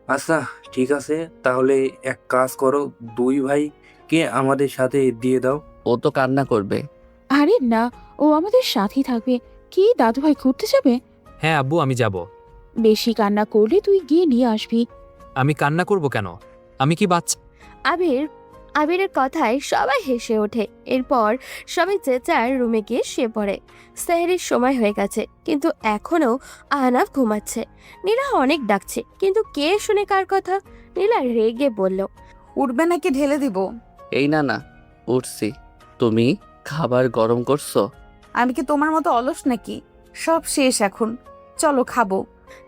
আচ্ছা ঠিক আছে, তাহলে এক কাজ করো, 2 ভাইকে আমাদের সাথে দিয়ে দাও। ও তো কান্না করবে। আরে না, ও আমাদের সাথেই থাকবে। কি দাদু ভাই ঘুরতে যাবে? হ্যাঁ আব্বু, আমি যাব। বেশি কান্না করলে তুই গিয়ে নিয়ে আসবি। আমি কান্না করব কেন? আমি কি বাচ্চা? আবিরের কথায় সবাই হেসে ওঠে। এরপর সবাই যে যার রুমে গিয়ে শুয়ে পড়ে। সেহরির সময় হয়ে গেছে, কিন্তু এখনো আহনাফ ঘুমাচ্ছে। নীলা অনেক ডাকছে, কিন্তু কে শুনে কার কথা। নীলা রেগে বলল, উঠবে নাকি ঢেলে দিব? এই না, উঠছি। তুমি খাবার গরম করছো? আমি কি তোমার মতো অলস নাকি? সব শেষ এখন, চলো খাবো।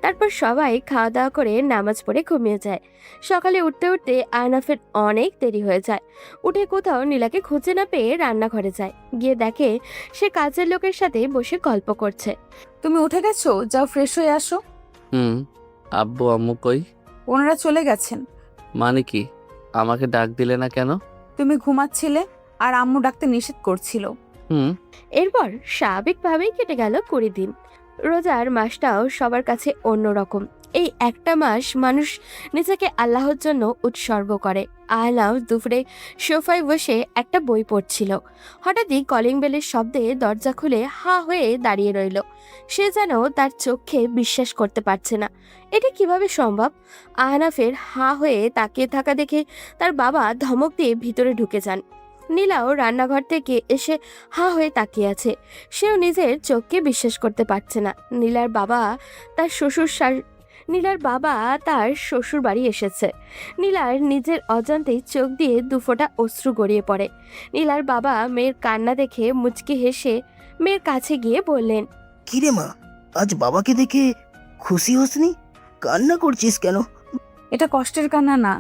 তারপর সবাই খাওয়া দাওয়া করে নামাজ পড়ে ঘুমিয়ে যায়। সকালে উঠতে উঠতে আহনাফের অনেক দেরি হয়ে যায়। উঠে কোথাও নীলাকে খুঁজে না পেয়ে রান্নাঘরে যায়। গিয়ে দেখে সে কাজের লোকের সাথে বসে গল্প করছে। তুমি উঠে গেছো? যাও ফ্রেশ হয়ে আসো। আব্বু আম্মু কই? ওনারা চলে গেছেন। মানে কি? আমাকে ডাক দিলে না কেন? তুমি ঘুমাচ্ছিলে আর আম্মু ডাকতে নিষেধ করছিল। এরপর স্বাভাবিকভাবেই কেটে গেল 20 দিন। রোজার মাসটাও সবার কাছে অন্যরকম। এই একটা মাস মানুষ নিজেকে আল্লাহর জন্য উৎসর্গ করে। আহনাফ দুপুরে সোফায় বসে একটা বই পড়ছিল। হঠাৎই কলিং বেলের শব্দে দরজা খুলে হা হয়ে দাঁড়িয়ে রইল। সে যেন তার চোখে বিশ্বাস করতে পারছে না। এটা কিভাবে সম্ভব? আহনাফের হা হয়ে তাকিয়ে থাকা দেখে তার বাবা ধমক দিয়ে ভিতরে ঢুকে যান। নীলাও রান্নাঘর থেকে এসে হা হয়ে তাকিয়ে আছে। সেও নিজের চোখকে বিশ্বাস করতে পারছে না। নীলার বাবা তার শ্বশুর বাড়ি এসেছে। নীলার নিজের অজান্তেই চোখ দিয়ে দুফোঁটা অশ্রু গড়িয়ে পড়ে। নীলার বাবা মেয়ের কান্না দেখে মুচকি হেসে মেয়ের কাছে গিয়ে বললেন, কিরে মা, আজ বাবাকে দেখে খুশি হসনি? কান্না করছিস কেন? এটা কষ্টের কান্না না,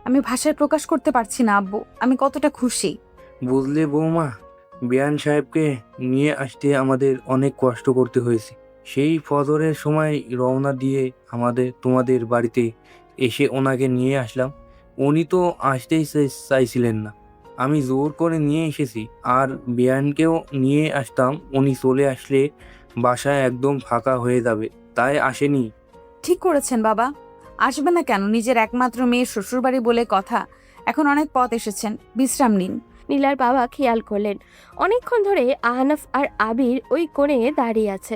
আমি ভাষায় প্রকাশ করতে পারছি না আব্বু, আমি কতটা খুশি। বুঝলে বৌমা, বিয়ান সাহেবকে নিয়ে আসতে আমাদের অনেক কষ্ট করতে হয়েছে। সেই ফজরের সময় রওনা দিয়ে তোমাদের বাড়িতে এসে ওনাকে নিয়ে আসলাম। উনি তো আসতেই চাইছিলেন না, আমি জোর করে নিয়ে এসেছি। আর বিয়ানকেও নিয়ে আসতাম, উনি চলে আসলে বাসা একদম ফাঁকা হয়ে যাবে, তাই আসেনি। ঠিক করেছেন বাবা, আসবে না কেন? নিজের একমাত্র মেয়ের শ্বশুরবাড়ি বলে কথা। এখন অনেক পথ এসেছেন, বিশ্রাম নিন। নীলার বাবা খেয়াল করলেন অনেকক্ষণ ধরে আহনাফ আর আবির ওই কোণে দাঁড়িয়ে আছে।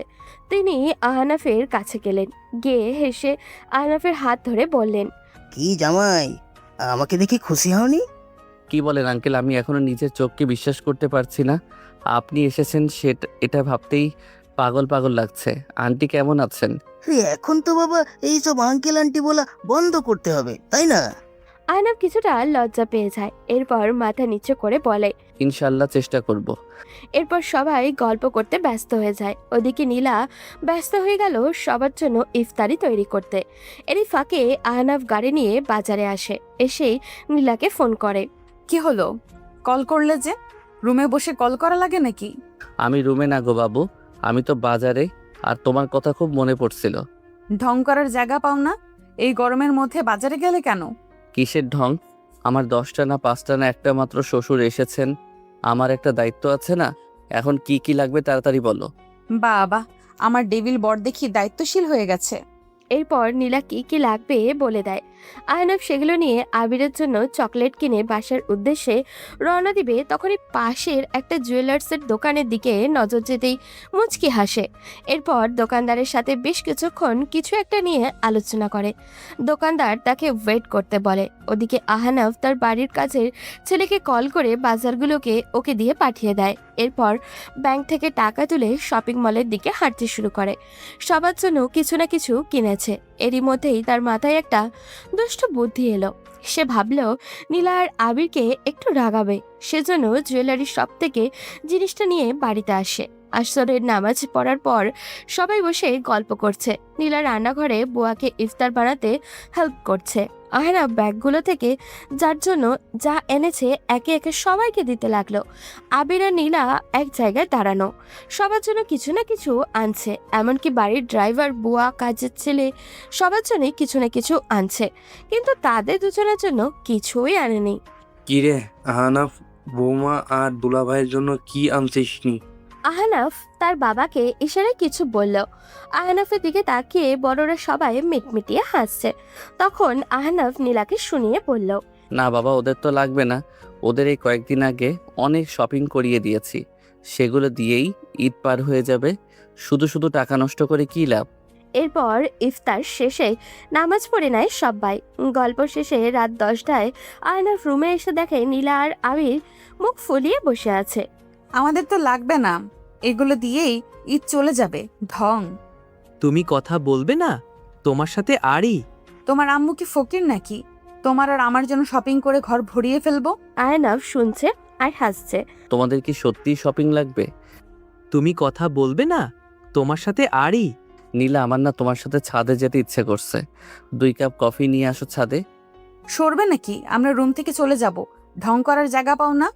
তিনি আহনাফের কাছে গেলেন, গিয়ে হেসে আহনাফের হাত ধরে বললেন, কি জামাই, আমাকে দেখে খুশি হওনি? কি বলেন আঙ্কেল, আমি এখনো নিজের চোখকে বিশ্বাস করতে পারছি না। আপনি এসেছেন এটা ভাবতেই পাগল পাগল লাগছে। আন্টি কেমন আছেন? এখন তো বাবা এইসব আঙ্কেল আন্টি বলা বন্ধ করতে হবে, তাই না? আহনাফ কিছুটা লজ্জা পেয়ে যায়। এরপর মাথা নিচু করে বলে, ইনশাল্লাহ চেষ্টা করব। এরপর সবাই গল্প করতে ব্যস্ত হয়ে যায়। ওদিকে নীলা ব্যস্ত হয়ে গেল সবার জন্য ইফতারি তৈরি করতে। এরই ফাঁকে আহনাফ গাড়ি নিয়ে বাজারে আসে। এসেই নীলাকে ফোন করে। কি হলো, কল করলে যে? রুমে বসে কল করা লাগে নাকি? আমি রুমে না গো বাবু, আমি তো বাজারে। আর তোমার কথা খুব মনে পড়ছিল। ঢং করার জায়গা পাও না? এই গরমের মধ্যে বাজারে গেলে কেন? কিসের ঢং? আমার 10টা না 5টা না একটা মাত্র শ্বশুর এসেছেন, আমার একটা দায়িত্ব আছে না? এখন কি কি লাগবে তাড়াতাড়ি বলো। বাবা, আমার ডেভিল বর দেখি দায়িত্বশীল হয়ে গেছে। এরপর নীলা কি কি লাগবে বলে দেয়। আহনাফ সেগুলো নিয়ে আবিরের জন্য চকলেট কিনে বাসার উদ্দেশ্যে রওনা দিবে। তখনই পাশের একটা জুয়েলার্সের দোকানের দিকে নজর যেতেই মুচকি হাসে। এরপর দোকানদারের সাথে বেশ কিছুক্ষণ কিছু একটা নিয়ে আলোচনা করে। দোকানদার তাকে ওয়েট করতে বলে। ওদিকে আহনাফ তার বাড়ির কাছের ছেলেকে কল করে বাজারগুলোকে ওকে দিয়ে পাঠিয়ে দেয়। এরপর ব্যাংক থেকে টাকা তুলে শপিং মলের দিকে হাঁটতে শুরু করে। সবার জন্য কিছু না কিছু কিনেছে। এরই মধ্যেই তার মাথায় একটা দুষ্ট বুদ্ধি এলো। সে ভাবল নীলা আর আবিরকে একটু রাগাবে, সেজন্য জুয়েলারি শপ থেকে জিনিসটা নিয়ে বাড়িতে আসে। আসরের নামাজ পড়ার পর সবাই বসে গল্প করছে। নীলা রান্নাঘরে বুয়াকে ইফতার বানাতে হেল্প করছে। আহনাফ ব্যাগগুলো থেকে যার জন্য যা এনেছে একে একে সবাইকে দিতে লাগলো। আবির আর নীলা এক জায়গায় দাঁড়ানো, সবার জন্য কিছু না কিছু আনছে। এমনকি বাড়ির ড্রাইভার, বুয়া, কাজের ছেলে সবার জন্য কিছু না কিছু আনছে, কিন্তু তাদের দুজনের জন্য কিছুই আনেনি। কিরে আহনাফ, বৌমা আর দুলাভাইয়ের জন্য কি আনছিস নি? আহনাফ তার বাবাকে ইশারায় কিছু বলল। আহনাফের দিকে তাকিয়ে বড়রা সবাই মিটমিটিয়ে হাসছে। তখন আহনাফ নীলাকে শুনিয়ে বলল, না বাবা, ওদের তো লাগবে না। ওদের এই কয়েকদিন আগে অনেক শপিং করিয়ে দিয়েছি, সেগুলো দিয়েই ঈদ পার হয়ে যাবে। শুধু শুধু টাকা নষ্ট করে কি লাভ? এরপর ইফতার শেষে নামাজ পড়ে নেয় সবাই। গল্প শেষে রাত 10টায় আহনাফ রুমে এসে দেখে নীলা আর আবির মুখ ফুলিয়ে বসে আছে। আমাদের তো লাগবে না, এগুলো দিয়েই ঈদ চলে যাবে। ঢং। তুমি কথা বলবে না? তোমার সাথে আরই। তোমার আম্মু কি ফকির নাকি? তোমার আর আমার জন্য শপিং করে ঘর ভরিয়ে ফেলবো? আহনাফ শুনছে আর হাসছে। তোমাদের কি সত্যিই শপিং লাগবে? তুমি কথা বলবে না? তোমার সাথে আরই। নীলা, আমার না তোমার সাথে ছাদে যেতে ইচ্ছে করছে। 2 কাপ কফি নিয়ে আসো ছাদে। সরবে নাকি? আমরা রুম থেকে চলে যাব। ঢং করার জায়গা পাও না?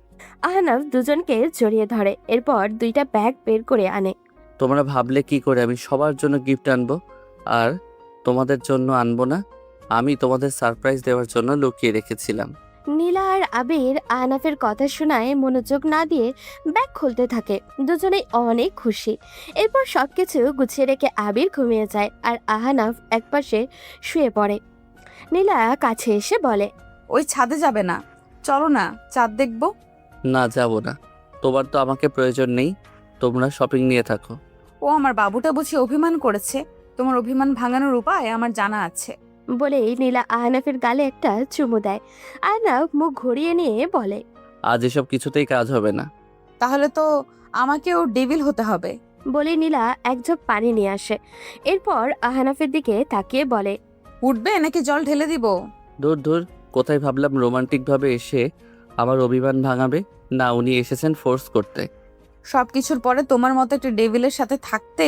আহনাফ দুজনকে জড়িয়ে ধরে। এরপর 2টা ব্যাগ বের করে আনে। তোমরা ভাবলে কি করে আমি সবার জন্য গিফট আনবো আর তোমাদের জন্য আনবো না? আমি তোমাদের সারপ্রাইজ দেওয়ার জন্য লুকিয়ে রেখেছিলাম। নীলা আর আবির আহনাফের কথা শোনায় মনোযোগ না দিয়ে ব্যাগ খুলতে থাকে। দুজনেই অনেক খুশি। এরপর সবকিছু গুছিয়ে রেখে আবির ঘুমিয়ে যায় আর আহনাফ একপাশে শুয়ে পড়ে। নীলা কাছে এসে বলে, ওই ছাদে যাবে না? চলো না, চাঁদ দেখবো। না, যাব না। তোমার তো আমাকে প্রয়োজন নেই, তোমরা শপিং নিয়ে থাকো। ও আমার বাবুটা বুঝি অভিমান করেছে? তোমার অভিমান ভাঙানোর উপায় আমার জানা আছে। বলেই নীলা আহনাফের গালে একটা চুমু দেয়। আহনাফ মুখ ঘুরিয়ে নিয়ে বলে, আজ এসব কিছুতেই কাজ হবে না। তাহলে তো আমাকেও ডেভিল হতে হবে। বলে নীলা এক ঝোপ পানি নিয়ে আসে। এরপর আহনাফের দিকে তাকিয়ে বলে, উঠবে নাকি জল ঢেলে দিব? দূর দূর, কোথায় ভাবলাম রোমান্টিকভাবে এসে আমার অভিমান ভাঙাবে। না, উনি এসেছেন ফোর্স করতে। সবকিছুর পরে তোমার মতো একটা ডেভিলের সাথে থাকতে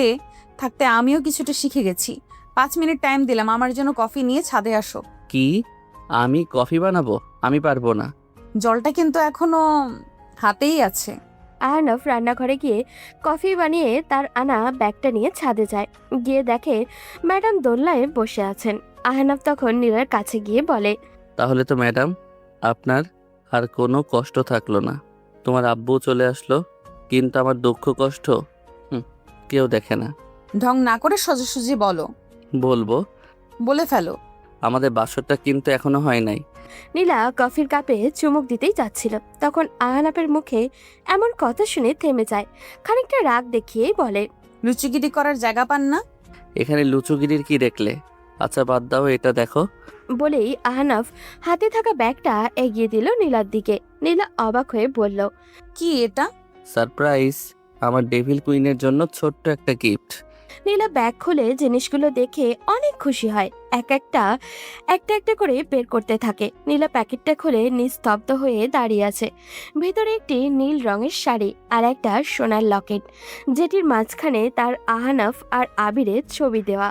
থাকতে আমিও কিছুটা শিখে গেছি। 5 মিনিট টাইম দিলাম, আমার জন্য কফি নিয়ে ছাদে আসো। কি? আমি কফি বানাবো? আমি পারবো না। জলটা কিন্তু এখনো হাতেই আছে। আহনাফ রান্নাঘরে গিয়ে কফি বানিয়ে তার আনা ব্যাগটা নিয়ে ছাদে যায়। গিয়ে দেখে ম্যাডাম দোলনায় বসে আছেন। আহনাফ তখন নীলার কাছে গিয়ে বলে, তাহলে তো ম্যাডাম আপনার আর কোনো কষ্ট থাকলো না। তোমার আব্বু চলে আসলো, কিন্তু আমার দুঃখ কষ্ট কেউ দেখে না। ঢং না করে সোজাসুজি বলো। বলবো? বলে ফেলো। আমাদের বাসরটা কিন্তু এখনো হয় নাই। নীলা কফির কাপে চুমুক দিতেই যাচ্ছিল, তখন আহনাফের মুখে এমন কথা শুনে থেমে যায়। খানিকটা রাগ দেখিয়েই বলে, লুচিগিরি করার জায়গা পান না? এখানে লুচুগিরির কি দেখলে? আচ্ছা বাদ দাও, এটা দেখো। বলেই আহনাফ হাতে থাকা ব্যাগটা এগিয়ে দিল নীলার দিকে। নীলা অবাক হয়ে বলল, কি এটা? সারপ্রাইজ, আমার ডেভিল কুইনের জন্য ছোট্ট একটা গিফট। নীলা ব্যাগ খুলে জিনিসগুলো দেখে অনেক খুশি হয়। একটা একটা করে বের করতে থাকে। নীলা প্যাকেটটা খুলে নিস্তব্ধ হয়ে দাঁড়িয়ে আছে। ভিতরে একটি নীল রঙের শাড়ি আর একটা সোনার লকেট, যেটির মাঝখানে তার আহনাফ আর আবিরের ছবি দেওয়া।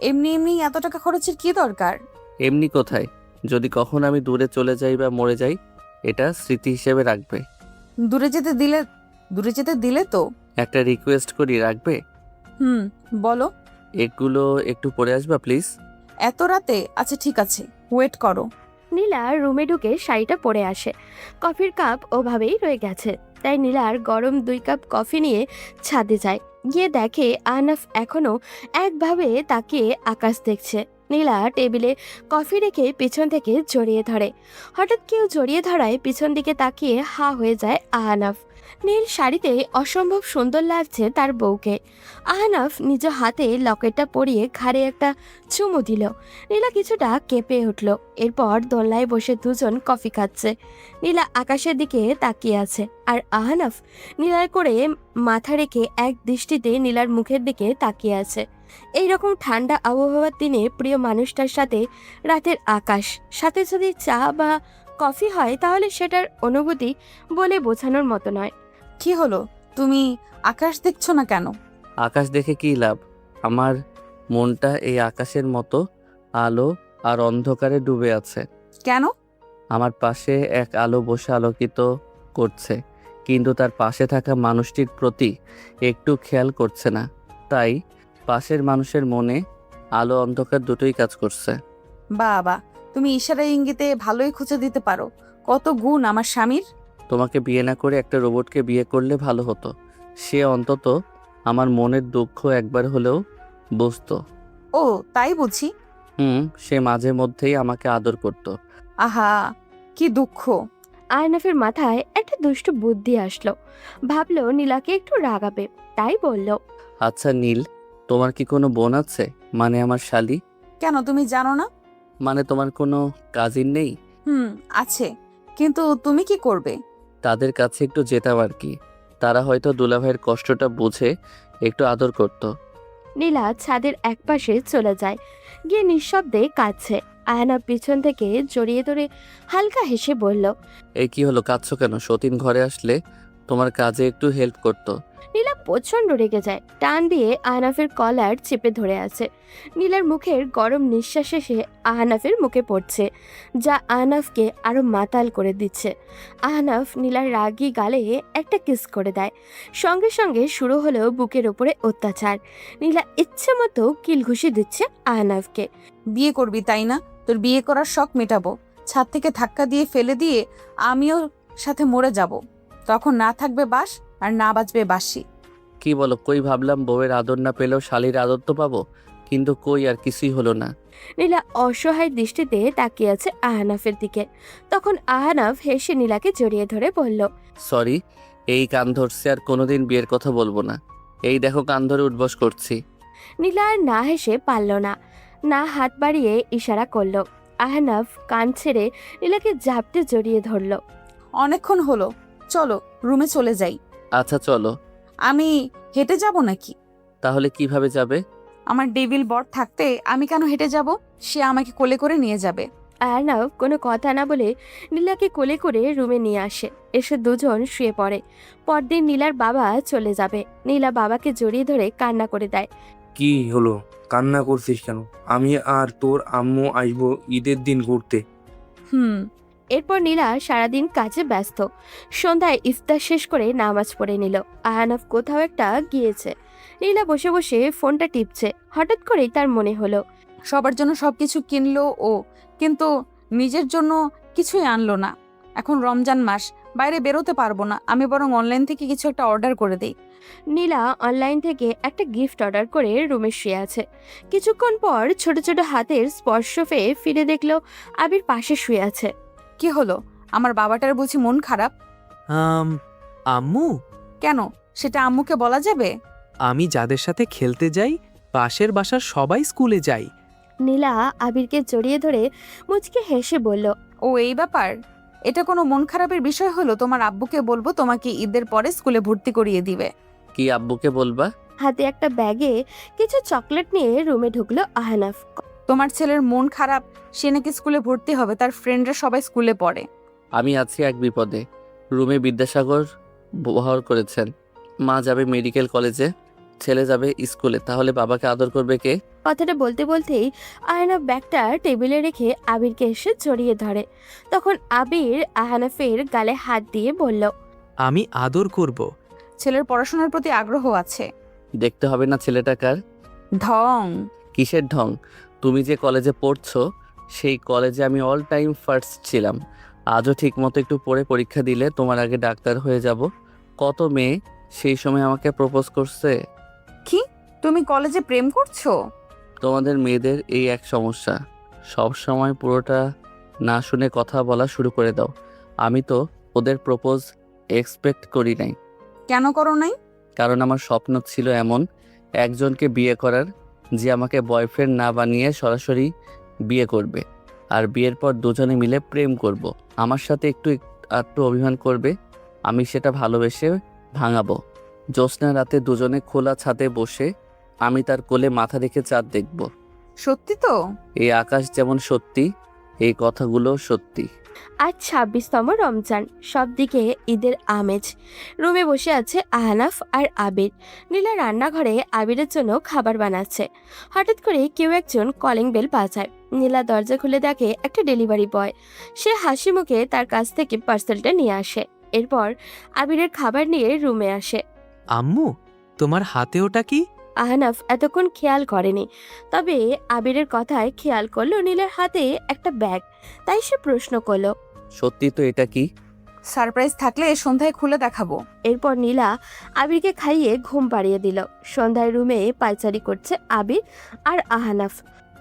এমনি এমনি এত টাকা খরচের কি দরকার? এমনি কোথায়, যদি কখন আমি দূরে চলে যাই বা মরে যাই, এটা স্মৃতি হিসেবে রাখবে। দূরে যেতে দিলে তো। একটা রিকোয়েস্ট করি, রাখবে? বলো। এগুলো একটু পরে আসবা প্লিজ। এত রাতে? আচ্ছা ঠিক আছে, ওয়েট করো। নীলা রুমে ঢুকে শাড়িটা পরে আসে। কফির কাপ ওভাবেই রয়ে গেছে, তাই নীলার গরম 2 কাপ কফি নিয়ে ছাদে যায়। গিয়ে দেখে আহনাফ এখনো একভাবে তাকিয়ে আকাশ দেখছে। নীলা টেবিলে কফি রেখে পিছন থেকে জড়িয়ে ধরে। হঠাৎ কেউ জড়িয়ে ধরায় পিছন দিকে তাকিয়ে হা হয়ে যায় আহনাফ। নীল শাড়িতে অসম্ভব সুন্দর লাগছে তার বউকে। আহনাফ নিজ হাতে লকেটটা পরিয়ে ঘাড়ে একটা চুমু দিল। নীলা কিছুটা কেঁপে উঠল। এরপর দোলনায় বসে দুজন কফি খাচ্ছে। নীলা আকাশের দিকে তাকিয়ে আছে আর আহনাফ নীলার করে মাথা রেখে এক দৃষ্টিতে নীলার মুখের দিকে তাকিয়ে আছে। এইরকম ঠান্ডা আবহাওয়ার দিনে প্রিয় মানুষটার সাথে রাতের আকাশ, সাথে যদি চা বা কফি হয় তাহলে সেটার অনুভূতি বলে বোঝানোর মতো নয়। কি হলো, তুমি আকাশ দেখছো না কেন? আকাশ দেখে কি লাভ? আমার মনটা এই আকাশের মতো আলো আর অন্ধকারে ডুবে আছে। কেন? আমার পাশে এক আলো বসে আলোকিত করছে, কিন্তু তার পাশে থাকা মানুষটির প্রতি একটু খেয়াল করছে না। তাই পাশের মানুষের মনে আলো অন্ধকার দুটোই কাজ করছে। বাবা, তুমি ইশারা ইঙ্গিতে ভালোই খুঁজে দিতে পারো। কত গুণ আমার স্বামীর। তোমাকে বিয়ে না করে একটা রোবটকে বিয়ে করলে ভালো হতো। সে অন্তত আমার মনের দুঃখ একবার হলেও বুঝতো। ও তাই বুঝি। সে মাঝে মধ্যেই আমাকে আদর করত। আহা, কি দুঃখ। আহনাফের মাথায় একটা দুষ্ট বুদ্ধি আসলো। ভাবলো নীলাকে একটু রাগাবে, তাই বলল, আচ্ছা নীল, তোমার কি কোনো বোন আছে? মানে আমার শালি। কেন, তুমি জানো না? মানে তোমার কোনো কাজিন নেই? আছে, কিন্তু তুমি কি করবে? তাদের কাছে একটু যেতাম আর কি। তারা হয়তো দুলাভাইয়ের কষ্টটা বুঝে একটু আদর করত। নীলা ছাদের একপাশে চলে যায়। গিয়ে নিঃশব্দে কাঁদছে। আহনাফ পিছন থেকে জড়িয়ে ধরে হালকা হেসে বলল, এই কি হলো, কাঁদছো কেন? সতীন ঘরে আসলে তোমার কাজে একটু হেল্প করতো। নীলা প্রচন্ড রেগে যায়। টান দিয়ে আহনাফের কলার চেপে ধরে আছে। নীলার মুখের গরম নিঃশ্বাস এসে আহনাফের মুখে পড়ছে, যা আহনাফকে আরো মাতাল করে দিচ্ছে। আহনাফ নীলার রাগী গালে একটা কিস করে দেয়। সঙ্গে সঙ্গে শুরু হলো বুকের ওপরে অত্যাচার। নীলা ইচ্ছে মতো কিল ঘুষি দিচ্ছে আহনাফকে। বিয়ে করবি তাই না? তোর বিয়ে করার শখ মেটাবো। ছাদ থেকে ধাক্কা দিয়ে ফেলে দিয়ে আমিও সাথে মরে যাব। তখন না থাকবে বাঁশ আর না বাজবে বাঁশি। কি বলো, কই ভাবলাম বউয়ের আদর না পেলেও শালীর আদর তো পাবো, কিন্তু কই আর কিছুই হলো না। নীলা অসহায় দৃষ্টিতে তাকিয়ে আছে আহনাফের দিকে। তখন আহনাফ হেসে নীলাকে জড়িয়ে ধরে বলল, সরি, এই কান ধরছে, আর কোনোদিন বিয়ের কথা বলবো না। এই দেখো কান ধরে উঠবস করছি। নীলা আর না হেসে পারল না, না হাত বাড়িয়ে ইশারা করলো। আহনাফ কান ছেড়ে নীলাকে ঝাপটে জড়িয়ে ধরল। অনেকক্ষণ হলো, চলো রুমে চলে যাই। আচ্ছা চলো। আমি হেঁটে যাব নাকি? তাহলে কিভাবে যাবে? আমার ডেভিল বর থাকতে আমি কেন হেঁটে যাব? সে আমাকে কোলে করে নিয়ে যাবে। আহনাফ কোনো কথা না বলে নীলাকে কোলে করে রুমে নিয়ে আসে। এসে দুজন শুয়ে পড়ে। পরদিন নীলার বাবা চলে যাবে। নীলা বাবাকে জড়িয়ে ধরে কান্না করে দেয়। কি হলো, কান্না করছিস কেন? আমি আর তোর আম্মু আসবো ঈদের দিন ঘুরতে। এরপর নীলা সারাদিন কাজে ব্যস্ত। সন্ধ্যায় ইফতার শেষ করে নামাজ পড়ে নিল। আহনাফ কোথাও একটা গিয়েছে। নীলা বসে বসে ফোনটা টিপছে। হঠাৎ করেই তার মনে হলো, সবার জন্য সবকিছু কিনলো ও, কিন্তু নিজের জন্য কিছুই আনলো না। এখন রমজান মাস, বাইরে বেরোতে পারবো না। আমি বরং অনলাইন থেকে কিছু একটা অর্ডার করে দিই। নীলা অনলাইন থেকে একটা গিফট অর্ডার করে রুমে শুয়ে আছে। কিছুক্ষণ পর ছোট ছোট হাতের স্পর্শ পেয়ে ফিরে দেখলো আবির পাশে শুয়ে আছে। কি হলো, আমার বাবাটার বুঝি মন খারাপ? আম্মু, কেন, সেটা আম্মুকে বলা যাবে? আমি যাদের সাথে খেলতে যাই পাশের বাসার সবাই স্কুলে যাই। নীলা আবিরকে জড়িয়ে ধরে মুচকে হেসে বলল, ও এই ব্যাপার? এটা কোনো মন খারাপের বিষয় হলো? তোমার আব্বুকে বলবো তোমাকে ঈদের পরে স্কুলে ভর্তি করিয়ে দিবে। কি আব্বুকে বলবা? হাতে একটা ব্যাগে কিছু চকলেট নিয়ে রুমে ঢুকলো আহনাফ। তোমার ছেলের মন খারাপ, সে নাকি স্কুলে ভর্তি হবে, তার ফ্রেন্ডরা সবাই স্কুলে পড়ে। আমি আছি এক বিপদে। রুমে বিদ্যাসাগর ব্যবহার করেছেন। মা যাবে মেডিকেল কলেজে, ছেলে যাবে স্কুলে, তাহলে বাবাকে আদর করবে কে? কথাটা বলতে বলতেই আহনাফ ব্যাগটা টেবিলে রেখে আবিরকে এসে জড়িয়ে ধরে। তখন আবির আহনাফের গালে হাত দিয়ে বলল, আমি আদর করব। ছেলের পড়াশোনার প্রতি আগ্রহ আছে। দেখতে হবে না ছেলেটা কার? ঢং। কিসের ঢং? তুমি যে কলেজে পড়ছো সেই কলেজে আমি অল টাইম ফার্স্ট ছিলাম। আজও ঠিক মতো একটু পড়ে পরীক্ষা দিলে তোমার আগে ডাক্তার হয়ে যাব। কত মেয়ে সেই সময় আমাকে প্রপোজ করছে। কি, তুমি কলেজে প্রেম করছো? তোমাদের মেয়েদের এই এক সমস্যা, সব সময় পুরোটা না শুনে কথা বলা শুরু করে দাও। আমি তো ওদের প্রপোজ এক্সপেক্ট করি নাই। কেন করো নাই? কারণ আমার স্বপ্ন ছিল এমন একজনকে বিয়ে করার, যে আমাকে বয়ফ্রেন্ড না বানিয়ে সরাসরি বিয়ে করবে, আর বিয়ের পর দুজনে মিলে প্রেম করব। আমার সাথে একটু একটু অভিমান করবে, আমি সেটা ভালোবেসে ভাঙাবো। জ্যোৎস্না রাতে দুজনে খোলা ছাদে বসে আমি তার কোলে মাথা রেখে চাঁদ দেখব। সত্যি তো? এই আকাশ যেমন সত্যি, এই কথাগুলো সত্যি। আজ 26তম রমজান, সব দিকে ঈদের আমেজ। রুমে বসে আছে আহনাফ আর আবির। নীলা রান্নাঘরে আবিরের জন্য খাবার বানাচ্ছে। হঠাৎ করে কেউ একজন কলিং বেল বাজায়। নীলা দরজা খুলে দেখে একটা ডেলিভারি বয়। সে হাসি মুখে তার কাছ থেকে পার্সেলটা নিয়ে আসে। এরপর আবিরের খাবার নিয়ে রুমে আসে। আম্মু, তোমার হাতে ওটা কি? আহনাফ এতক্ষণ খেয়াল করেনি, তবে আবিরের কথায় খেয়াল করলো নীলার হাতে একটা ব্যাগ। তাই সে প্রশ্ন করলো, সত্যি তো? এটা কি? সারপ্রাইজ থাকলে সন্ধ্যায় খুলে দেখাবো। এরপর নীলা আবিরকে খাইয়ে ঘুম পাড়িয়ে দিল। সন্ধ্যায় রুমে পায়চারি করছে আবির আর আহনাফ।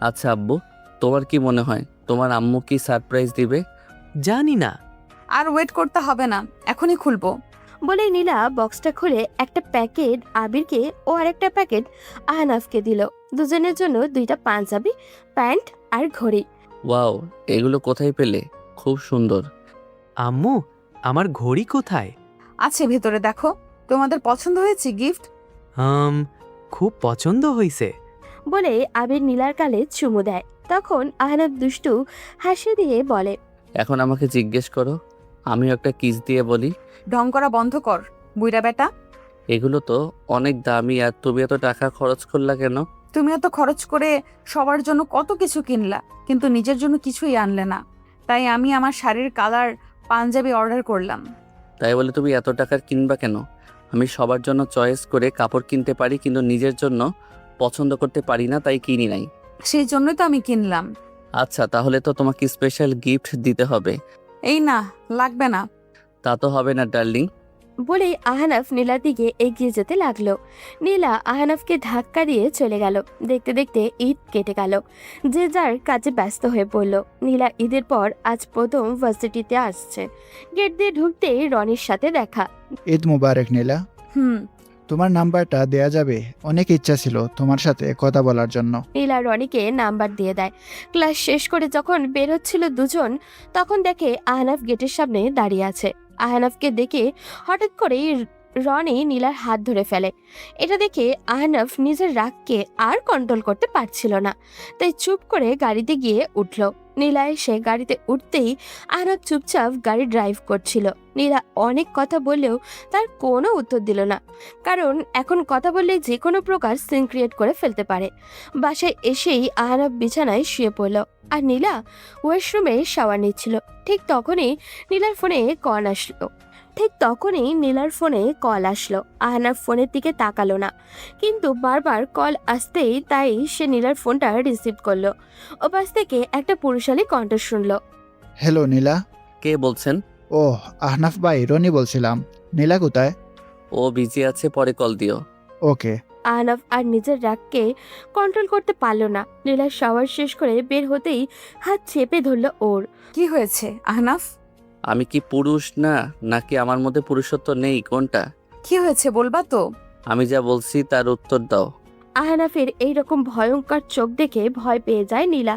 আচ্ছা আব্বু, তোমার কি মনে হয় তোমার আম্মু কি সারপ্রাইজ দিবে? জানি না। আর ওয়েট করতে হবে না, এখনই খুলবো। বলে নীলা বক্সটা খুলে একটা প্যাকেট আবিরকে ও আরেকটা প্যাকেট আহনাফকে দিল। দুজনের জন্য 2টা পাঞ্জাবি, প্যান্ট আর ঘড়ি। ওয়াও, এগুলো কোথায় পেলে? খুব সুন্দর। আম্মু, আমার ঘড়ি কোথায়? আছে ভেতরে, দেখো। তোমাদের পছন্দ হয়েছে গিফট? খুব পছন্দ হয়েছে। বলে আবির নীলার গালে চুমু দেয়। তখন আহনাফ দুষ্টু হাসি দিয়ে বলে, এখন আমাকে জিজ্ঞেস করো, আমিও একটা কিস দিয়ে বলি। ঢং করা বন্ধ কর, বুইড়া বেটা। এগুলো তো অনেক দামি, আর তুমি এত টাকা খরচ করলা কেন? তুমি এত খরচ করে সবার জন্য কত কিছু কিনলা, কিন্তু নিজের জন্য কিছুই আনলে না। তাই আমি আমার শাড়ির কালার পাঞ্জাবি অর্ডার করলাম। তাই বলে তুমি এত টাকার কিনবা কেন? আমি সবার জন্য চয়েস করে কাপড় কিনতে পারি, কিন্তু নিজের জন্য পছন্দ করতে পারি না, তাই কিনি নাই। সেই জন্যই তো আমি কিনলাম। আচ্ছা, তাহলে তো তোমাকে স্পেশাল গিফট দিতে হবে। এই না, লাগবে না। তা তো হবে না ডার্লিং। বলেই আহনাফ নীলার দিকে এগিয়ে যেতে লাগলো। নীলা আহনাফকে ধাক্কা দিয়ে চলে গেল। দেখতে দেখতে ঈদ কেটে গেল, যে যার কাজে ব্যস্ত হয়ে পড়ল। নীলা ঈদের পর আজ প্রথম ভার্সিটিতে আসছে। গেট দিয়ে ঢুকতেই রনির সাথে দেখা। ঈদ মুবারক নীলা। হুম। তোমার নাম্বারটা দেয়া যাবে? অনেক ইচ্ছা ছিল তোমার সাথে কথা বলার জন্য। নীলা রনিকে নাম্বার দিয়ে দেয়। ক্লাস শেষ করে যখন বের হচ্ছিল দুজন, তখন দেখে আহনাফ গেটের সামনে দাঁড়িয়ে আছে। আহনাফকে দেখে হঠাৎ করেই রনি নীলার হাত ধরে ফেলে। এটা দেখে আহনাফ নিজের রাগকে আর কন্ট্রোল করতে পারছিল না, তাই চুপ করে গাড়িতে গিয়ে উঠল। নীলা এসে গাড়িতে উঠতেই আহনাফ চুপচাপ গাড়ি ড্রাইভ করছিল। নীলা অনেক কথা বললেও তার কোনো উত্তর দিল না, কারণ এখন কথা বললে যে কোনো প্রকার সিন ক্রিয়েট করে ফেলতে পারে। বাসায় এসেই আহনাফ বিছানায় শুয়ে পড়ল, আর নীলা ওয়াশরুমে শাওয়ার নিচ্ছিল। ঠিক তখনই নীলার কল আসলো। আহনাফ ফোনের দিকে তাকালো না, কিন্তু বারবার কল আসতেই তাই সে নীলার ফোনটা রিসিভ করলো। ওপাশ থেকে একটা পুরুষালী কণ্ঠ শুনলো। হ্যালো নীলা। কে বলছেন? ওহ, আহনাফ ভাই, রনি বলছিলাম। নীলা কোথায়? ও বিজি আছে, পরে কল দিও। ওকে। আহনাফ আর নিজের রাগকে কন্ট্রোল করতে পারল না। নীলার শাওয়ার শেষ করে বের হতেই হাত চেপে ধরল ওর। কি হয়েছে আহনাফ? আমি কি পুরুষ না, নাকি আমার মধ্যে পুরুষত্ব নেই, কোনটা? কি হয়েছে বলবা তো? আমি যা বলছি তার উত্তর দাও। আহনাফের এইরকম ভয়ঙ্কর চোখ দেখে ভয় পেয়ে যায় নীলা।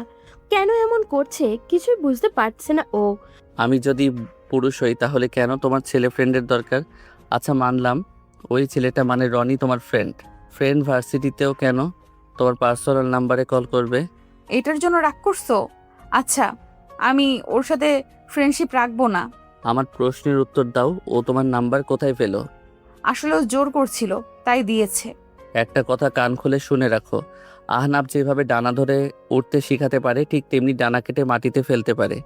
কেন এমন করছে কিছুই বুঝতে পারছে না ও। আমি যদি পুরুষ হই তাহলে কেন তোমার ছেলে ফ্রেন্ডের দরকার? আচ্ছা মানলাম ওই ছেলেটা মানে রনি তোমার ফ্রেন্ড ভার্সিটিতেও কেন তোমার পার্সোনাল নাম্বারে কল করবে? এটার জন্য রাগ করছো? আচ্ছা, আমি ওর সাথে ফ্রেন্ডশিপ রাখবো না। আমার প্রশ্নের উত্তর দাও, ও তোমার নাম্বার কোথায় পেলো? আসলে ও জোর করছিল, তাই দিয়েছে। একটা কথা কান খুলে শুনে রাখো, আহনাফ যেভাবে ডানা ধরে উঠতে শিখাতে পারে, ঠিক তেমনি ডানা কেটে মাটিতে ফেলতে পারে।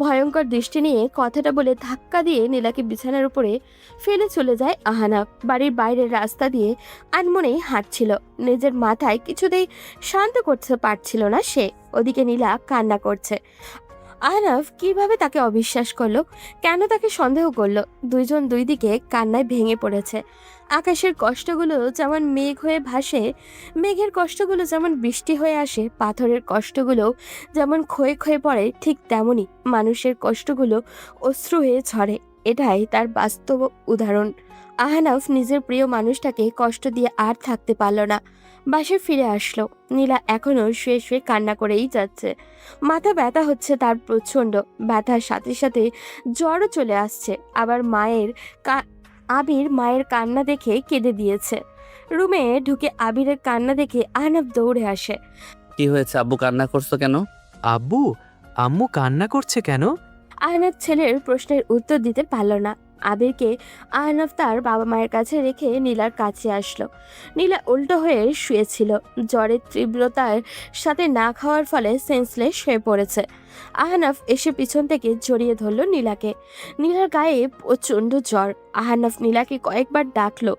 ভয়ঙ্কর দৃষ্টি নিয়ে কথাটা বলে ধাক্কা দিয়ে নীলাকে বিছানার উপরে ফেলে চলে যায় আহনাফ। বাড়ির বাইরের রাস্তা দিয়ে আনমনে হাঁটছিল। নিজের মাথায় কিছুতেই শান্ত করতে পারছিল না সে। ওদিকে নীলা কান্না করছে। আহনাফ কিভাবে তাকে অবিশ্বাস করলো, কেন তাকে সন্দেহ করলো? দুইজন দুই দিকে কান্নায় ভেঙে পড়েছে। আকাশের কষ্টগুলো যেমন মেঘ হয়ে ভাসে, মেঘের কষ্টগুলো যেমন বৃষ্টি হয়ে আসে, পাথরের কষ্টগুলো যেমন ক্ষয়ে ক্ষয়ে পড়ে, ঠিক তেমনই মানুষের কষ্টগুলো অশ্রু হয়ে ঝরে। এটাই তার বাস্তব উদাহরণ। আহনাফ নিজের প্রিয় মানুষটাকে কষ্ট দিয়ে আর থাকতে পারল না। বাসায় ফিরে আসলো। নীলা এখনো শুয়ে শুয়ে কান্না করেই যাচ্ছে। মাথা ব্যথা হচ্ছে তার প্রচণ্ড। ব্যথার সাথে সাথে জ্বরও চলে আসছে। আবার আবির মায়ের কান্না দেখে কেঁদে দিয়েছে। রুমে ঢুকে আবিরের কান্না দেখে আহনাফ দৌড়ে আসে। কি হয়েছে আব্বু, কান্না করছো কেন? আব্বু, আম্মু কান্না করছে কেন? আহনাফ ছেলের প্রশ্নের উত্তর দিতে পারল না। আবিরকে আহনাফ তার বাবা মায়ের কাছে রেখে নীলার কাছে আসলো। নীলা উল্টো হয়ে শুয়েছিল। জ্বরের তীব্রতার সাথে না খাওয়ার ফলে সেন্সলেস হয়ে পড়েছে। আহনাফ এসে পিছন থেকে জড়িয়ে ধরল নীলাকে। নীলার গায়ে প্রচণ্ড জ্বর। আহনাফ নীলাকে কয়েকবার ডাকলো।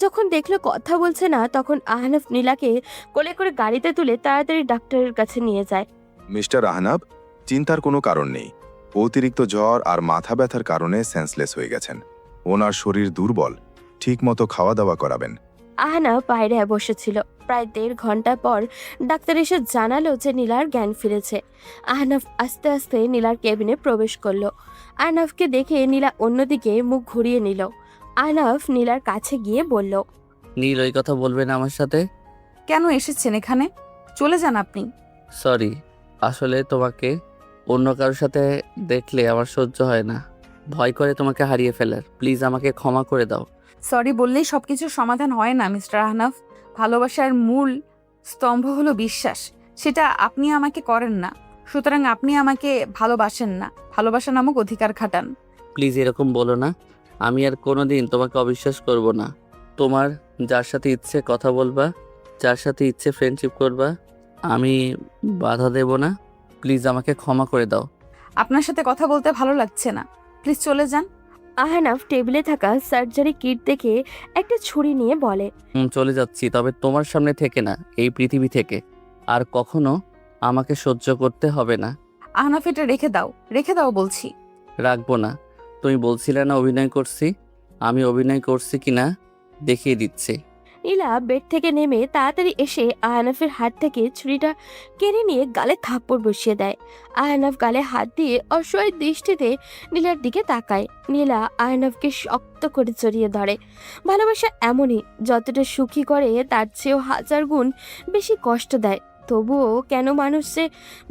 যখন দেখলো কথা বলছে না, তখন আহনাফ নীলাকে কোলে করে গাড়িতে তুলে তাড়াতাড়ি ডাক্তারের কাছে নিয়ে যায়। মিস্টার আহনাব, চিন্তার কোনো কারণ নেই। অতিরিক্ত জ্বর আর মাথা ব্যথার কারণে সেন্সলেস হয়ে গেছেন। ওনার শরীর দুর্বল, ঠিকমতো খাওয়া দাওয়া করাবেন। আহনাফ বাইরে বসেছিল। প্রায় 1.5 ঘন্টা পর ডাক্তার এসে জানালো যে নীলার জ্ঞান ফিরেছে। আহনাফ আস্তে আস্তে নীলার কেবিনে প্রবেশ করলো। আহনাফকে দেখে নীলা অন্যদিকে মুখ ঘুরিয়ে নিল। আহনাফ নীলার কাছে গিয়ে বলল, নীল ওই কথা বলবে না আমার সাথে? কেন এসেছেন এখানে? চলে যান আপনি। সরি, আসলে তোমাকে অন্য কারোর সাথে দেখলে আমার সহ্য হয় না, ভয় করে তোমাকে হারিয়ে ফেলার। প্লিজ আমাকে ক্ষমা করে দাও। সরি বললেই সবকিছুর সমাধান হয় না মিস্টার আহনাফ। ভালোবাসার মূল স্তম্ভ হলো বিশ্বাস। সেটা আপনি আমাকে করেন না, সুতরাং আপনি আমাকে ভালোবাসেন না। ভালোবাসা নামক অধিকার খাটান। প্লিজ এরকম বলো না। আমি আর কোনোদিন তোমাকে অবিশ্বাস করব না। তোমার যার সাথে ইচ্ছে কথা বলবা, যার সাথে ইচ্ছে ফ্রেন্ডশিপ করবা, আমি বাধা দেব না। প্লিজ আমাকে ক্ষমা করে দাও। আপনার সাথে কথা বলতে ভালো লাগছে না, প্লিজ চলে যান। আহনাফ টেবিলে থাকা সার্জারি কিট দেখে একটা ছুরি নিয়ে বলে, চলে যাচ্ছি, তবে তোমার সামনে থেকে না, এই পৃথিবী থেকে। আর কখনো আমাকে সহ্য করতে হবে না। আহনাফ, এটা রেখে দাও বলছি। রাখবো না। তুমি বলছিলে না অভিনয় করছি, আমি অভিনয় করছি কিনা দেখিয়ে দিচ্ছি। নীলা বেড থেকে নেমে তাড়াতাড়ি এসে আহনাফের হাত থেকে ছুরিটা কেড়ে নিয়ে গালে থাপ্পড় বসিয়ে দেয়। আহনাফ গালে হাত দিয়ে অসহায় দৃষ্টিতে নীলার দিকে তাকায়। নীলা আহনাফকে শক্ত করে জড়িয়ে ধরে। ভালোবাসা এমনই, যতটা সুখী করে তার চেয়েও 1000 গুণ বেশি কষ্ট দেয়। তবুও কেন মানুষ যে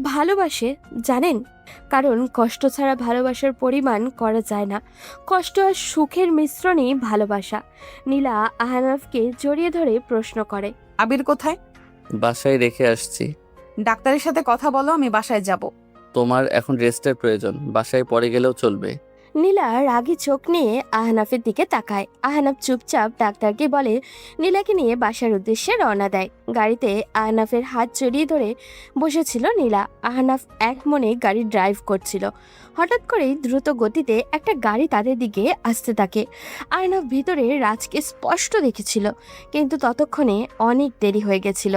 ভালোবাসে জানেন? কারণ কষ্ট ছাড়া ভালোবাসার পরিমাণ করা যায় না। কষ্ট আর সুখের মিশ্রণই ভালোবাসা। নীলা আহনাফকে জড়িয়ে ধরে প্রশ্ন করে, আবির কোথায়? বাসায় রেখে আসছি। ডাক্তারের সাথে কথা বলো, আমি বাসায় যাব। তোমার এখন রেস্টের প্রয়োজন, বাসায় পরে গেলেও চলবে। নীলা রাগী চোখ নিয়ে আহনাফের দিকে তাকায়। আহনাফ চুপচাপ ডাক্তারকে বলে নীলাকে নিয়ে বাসার উদ্দেশ্যে রওনা দেয়। গাড়িতে আহনাফের হাত জড়িয়ে ধরে বসেছিল নীলা। আহনাফ এক মনে গাড়ি ড্রাইভ করছিল। হঠাৎ করেই দ্রুত গতিতে একটা গাড়ি তাদের দিকে আসতে থাকে। আহনাফ ভিতরে রাজকে স্পষ্ট দেখেছিল, কিন্তু ততক্ষণে অনেক দেরি হয়ে গেছিল।